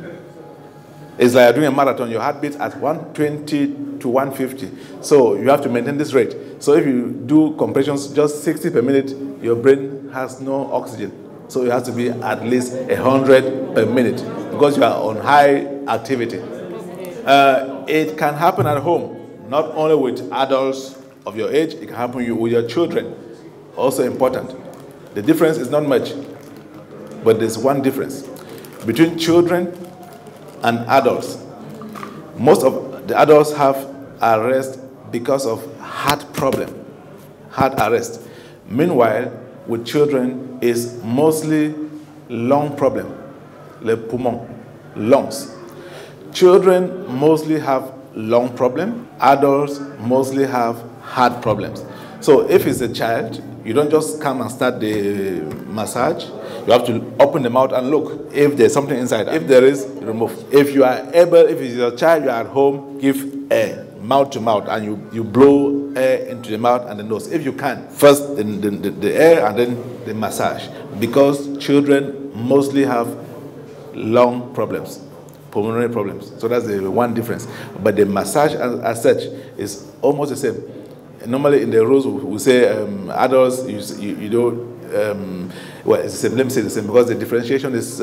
It's like doing a marathon, your heart beats at 120 to 150. So you have to maintain this rate. So if you do compressions just 60 per minute, your brain has no oxygen. So it has to be at least 100 per minute because you are on high activity. It can happen at home, not only with adults of your age, it can happen with your children. Also important. The difference is not much, but there's one difference. Between children and adults, most of the adults have arrest because of heart problem, heart arrest. Meanwhile, with children, it's mostly lung problem, le poumon, lungs. Children mostly have lung problem, adults mostly have heart problems. So if it's a child, you don't just come and start the massage. You have to open the mouth and look if there's something inside. If there is, remove. If you are able, if it's your child, you are at home, give air, mouth to mouth, and you blow air into the mouth and the nose. If you can, first the air and then the massage. Because children mostly have lung problems, pulmonary problems. So that's the one difference. But the massage as such is almost the same. Normally in the rules we say adults, you don't, well, it's the same, let me say the same, because the differentiation is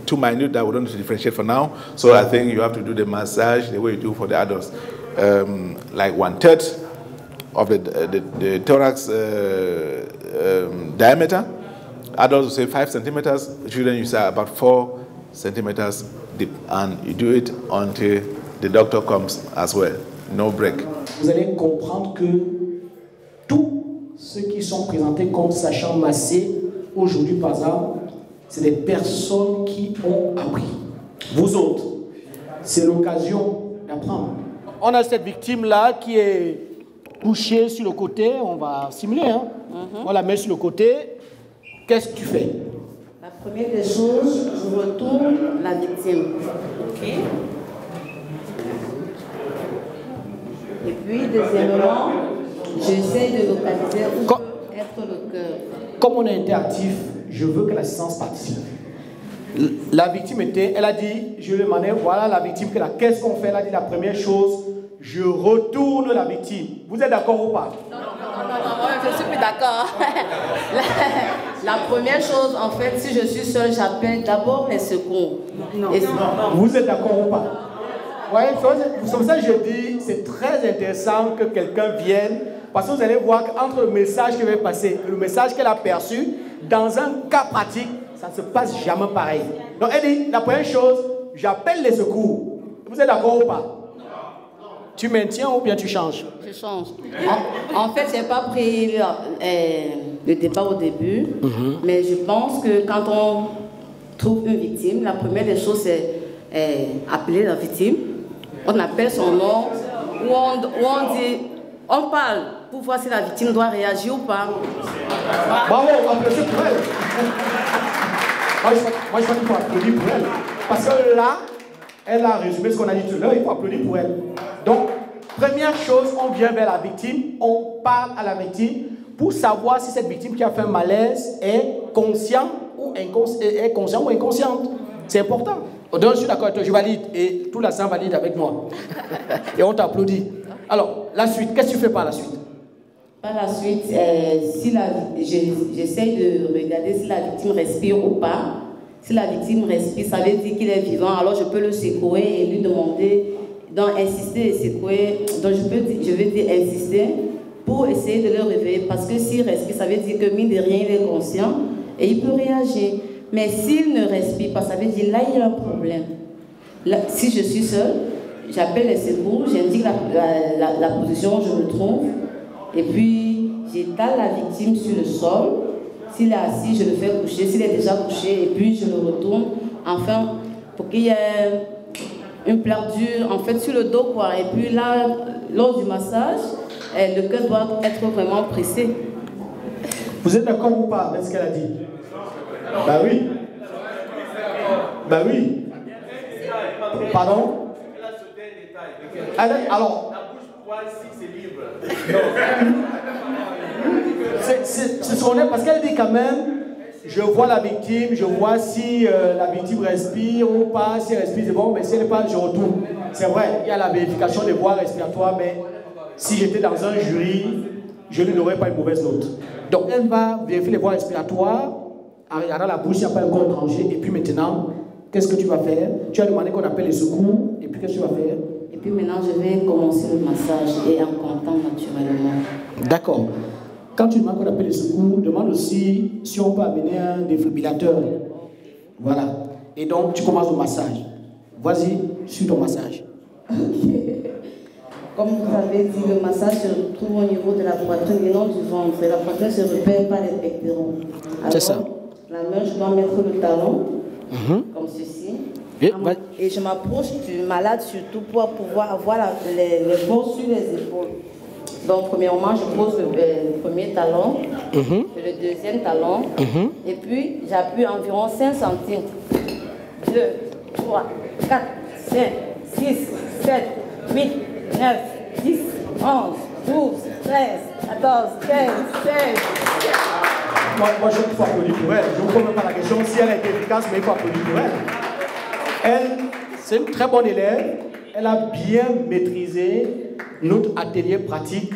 too minute that we don't differentiate for now. So I think you have to do the massage the way you do for the adults. Like 1/3 of the thorax diameter. Adults will say 5 centimeters, children you say about 4 centimeters deep. And you do it until the doctor comes as well. No break. Vous allez comprendre que tous ceux qui sont présentés comme sachant masser aujourd'hui, par exemple, c'est des personnes qui ont appris. Vous autres, c'est l'occasion d'apprendre. On a cette victime-là qui est couchée sur le côté. On va simuler, hein? On la met sur le côté. Qu'est-ce que tu fais? La première des choses, je retourne la victime. OK. Et puis, deuxièmement, j'essaie de localiser où peut être le cœur. Comme on est interactif, je veux que l'assistance participe. La victime elle a dit, je lui demandais, voilà la victime, qu'est-ce qu'on fait? Elle a dit la première chose, je retourne la victime. Vous êtes d'accord ou pas? Non, je suis plus d'accord. La première chose, en fait, si je suis seule, j'appelle d'abord les secours. Non. Vous êtes d'accord ou pas? Ouais, c'est pour ça que je dis, c'est très intéressant que quelqu'un vienne, parce que vous allez voir qu'entre le message qui va passer et le message qu'elle a perçu, dans un cas pratique, ça ne se passe jamais pareil. Donc elle dit, la première chose, j'appelle les secours. Vous êtes d'accord ou pas? Tu maintiens ou bien tu changes? Je change. En fait, je n'ai pas pris le débat au début, mais je pense que quand on trouve une victime, la première des choses, c'est appeler la victime. On appelle son nom, ou on dit, on parle pour voir si la victime doit réagir ou pas. Bravo, applaudissez pour elle. Moi, je crois qu'il faut applaudir pour elle. Parce que là, elle a résumé ce qu'on a dit tout à l'heure, il faut applaudir pour elle. Donc, première chose, on vient vers la victime, on parle à la victime pour savoir si cette victime qui a fait un malaise est consciente ou inconsciente. C'est important. Donc, je suis d'accord avec toi, je valide. Et tout la salle valide avec moi. Et on t'applaudit. Alors, la suite, qu'est-ce que tu fais par la suite? Par la suite, j'essaie de regarder si la victime respire ou pas. Si la victime respire, ça veut dire qu'il est vivant. Alors, je peux le secouer et lui demander, donc insister et secouer. Donc, je vais dire insister pour essayer de le réveiller. Parce que s'il respire, ça veut dire que mine de rien, il est conscient et il peut réagir. Mais s'il ne respire pas, ça veut dire là, il y a un problème. Là, si je suis seule, j'appelle les secours, j'indique la position où je me trouve, et puis j'étale la victime sur le sol. S'il est assis, je le fais coucher. S'il est déjà couché, et puis je le retourne, enfin, pour qu'il y ait une plaque dure, en fait, sur le dos, quoi. Et puis là, lors du massage, le cœur doit être vraiment pressé. Vous êtes d'accord ou pas avec ce qu'elle a dit? Bah oui. Bah oui. Pardon? Alors, c'est ce qu'on est, parce qu'elle dit quand même, je vois la victime, je vois si la victime respire ou pas, si elle respire, c'est bon, mais si elle n'est pas, je retourne. C'est vrai, il y a la vérification des voies respiratoires, mais si j'étais dans un jury, je ne n'aurais pas une mauvaise note. Donc elle va vérifier les voies respiratoires, en regardant la bouche, il n'y a pas un corps étranger, et puis maintenant, qu'est-ce que tu vas faire? Tu as demandé qu'on appelle les secours, et puis qu'est-ce que tu vas faire? Et puis maintenant, je vais commencer le massage et en comptant naturellement. D'accord. Quand tu demandes qu'on appelle les secours, demande aussi si on peut amener un défibrillateur. Voilà. Et donc, tu commences le massage. Vas-y, suis ton massage. Ok. Comme vous avez dit, le massage se trouve au niveau de la poitrine et non du ventre. Et la poitrine se repère par les pectoraux. C'est ça. La main, je dois mettre le talon, comme ceci. Et je m'approche du malade surtout pour pouvoir avoir les forces sur les épaules. Donc, premièrement, je pose le premier talon, le deuxième talon, et puis j'appuie environ 5 centimes. 2, 3, 4, 5, 6, 7, 8, 9, 10, 11, 12, 13, 14, 15, 16. Moi, je faut applaudir pour elle. Je ne vous pose même pas la question si elle est efficace, mais il faut applaudir pour elle. Elle, c'est une très bonne élève. Elle a bien maîtrisé notre atelier pratique.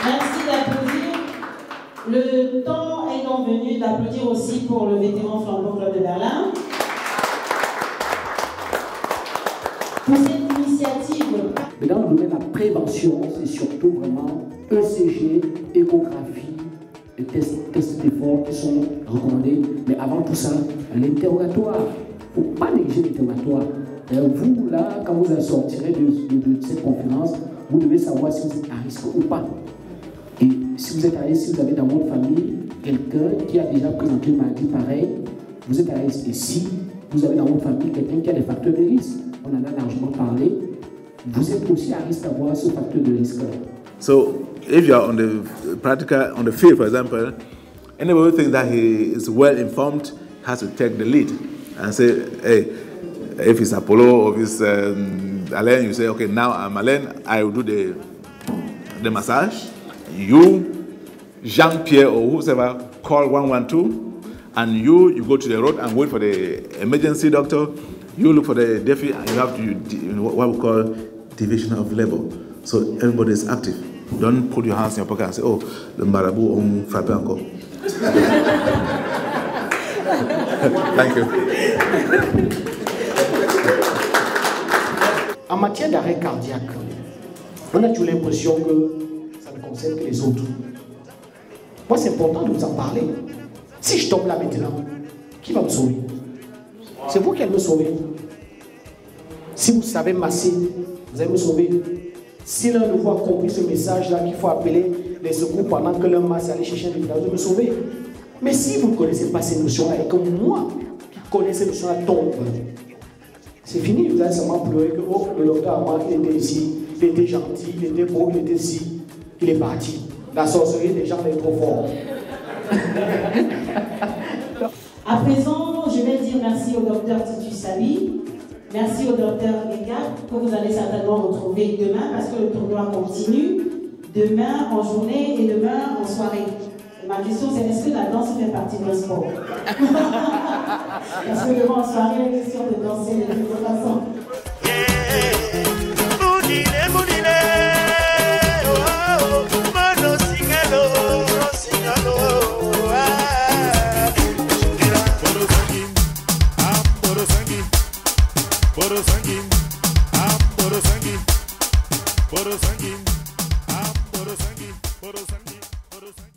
Merci d'applaudir. Le temps est donc venu d'applaudir aussi pour le vétéran Flambeau Club de Berlin. Pour cette initiative. Mais dans le domaine de la prévention, c'est surtout vraiment ECG, échographie, les tests d'effort qui sont recommandés. Mais avant tout ça, l'interrogatoire. Il ne faut pas négliger l'interrogatoire. Vous, là, quand vous sortirez de cette conférence, vous devez savoir si vous êtes à risque ou pas. Et si vous êtes à risque, si vous avez dans votre famille quelqu'un qui a déjà présenté une maladie pareille, vous êtes à risque. Et si vous avez dans votre famille quelqu'un qui a des facteurs de risque, on en a largement parlé, vous êtes aussi à risque d'avoir ce facteur de risque-là. So, if you are on the practical, on the field, for example, anybody who thinks that he is well informed has to take the lead and say, hey, if it's Apollo or if it's Alain, you say, okay, now I'm Alain, I will do the massage. You, Jean-Pierre or whoever, call 112, and you go to the road and wait for the emergency doctor. You look for the defi, and you have to do what we call division of labor. So everybody is active. Don't put your hands in your pocket and say, oh, le marabout, on frappe encore. Thank you. En matière d'arrêt cardiaque, on a toujours l'impression que ça ne concerne que les autres. Moi, c'est important de vous en parler. Si je tombe là maintenant, qui va me sauver? C'est vous qui allez me sauver. Si vous savez masser, vous allez me sauver. Si l'un de vous a compris ce message-là, qu'il faut appeler les secours pendant que l'un masse, aller chercher un défibrillateur, vous allez me sauver. Mais si vous ne connaissez pas ces notions-là et que moi, qui connais ces notions-là, tombe, c'est fini. Vous allez seulement pleurer que oh, le docteur Amar, il était ici, il était gentil, il était beau, il était ici, il est parti. La sorcellerie des gens est trop forte. À présent, je vais dire merci au docteur Titus Sabi, merci au docteur Ega, que vous allez certainement retrouver demain parce que le tournoi continue. demain en journée et demain en soirée. Et ma question c'est, est-ce que la danse fait partie d'un sport? Parce que demain en soirée, il est question de danser de toute façon. Boro sanguin, boro sanguin, boro sanguin.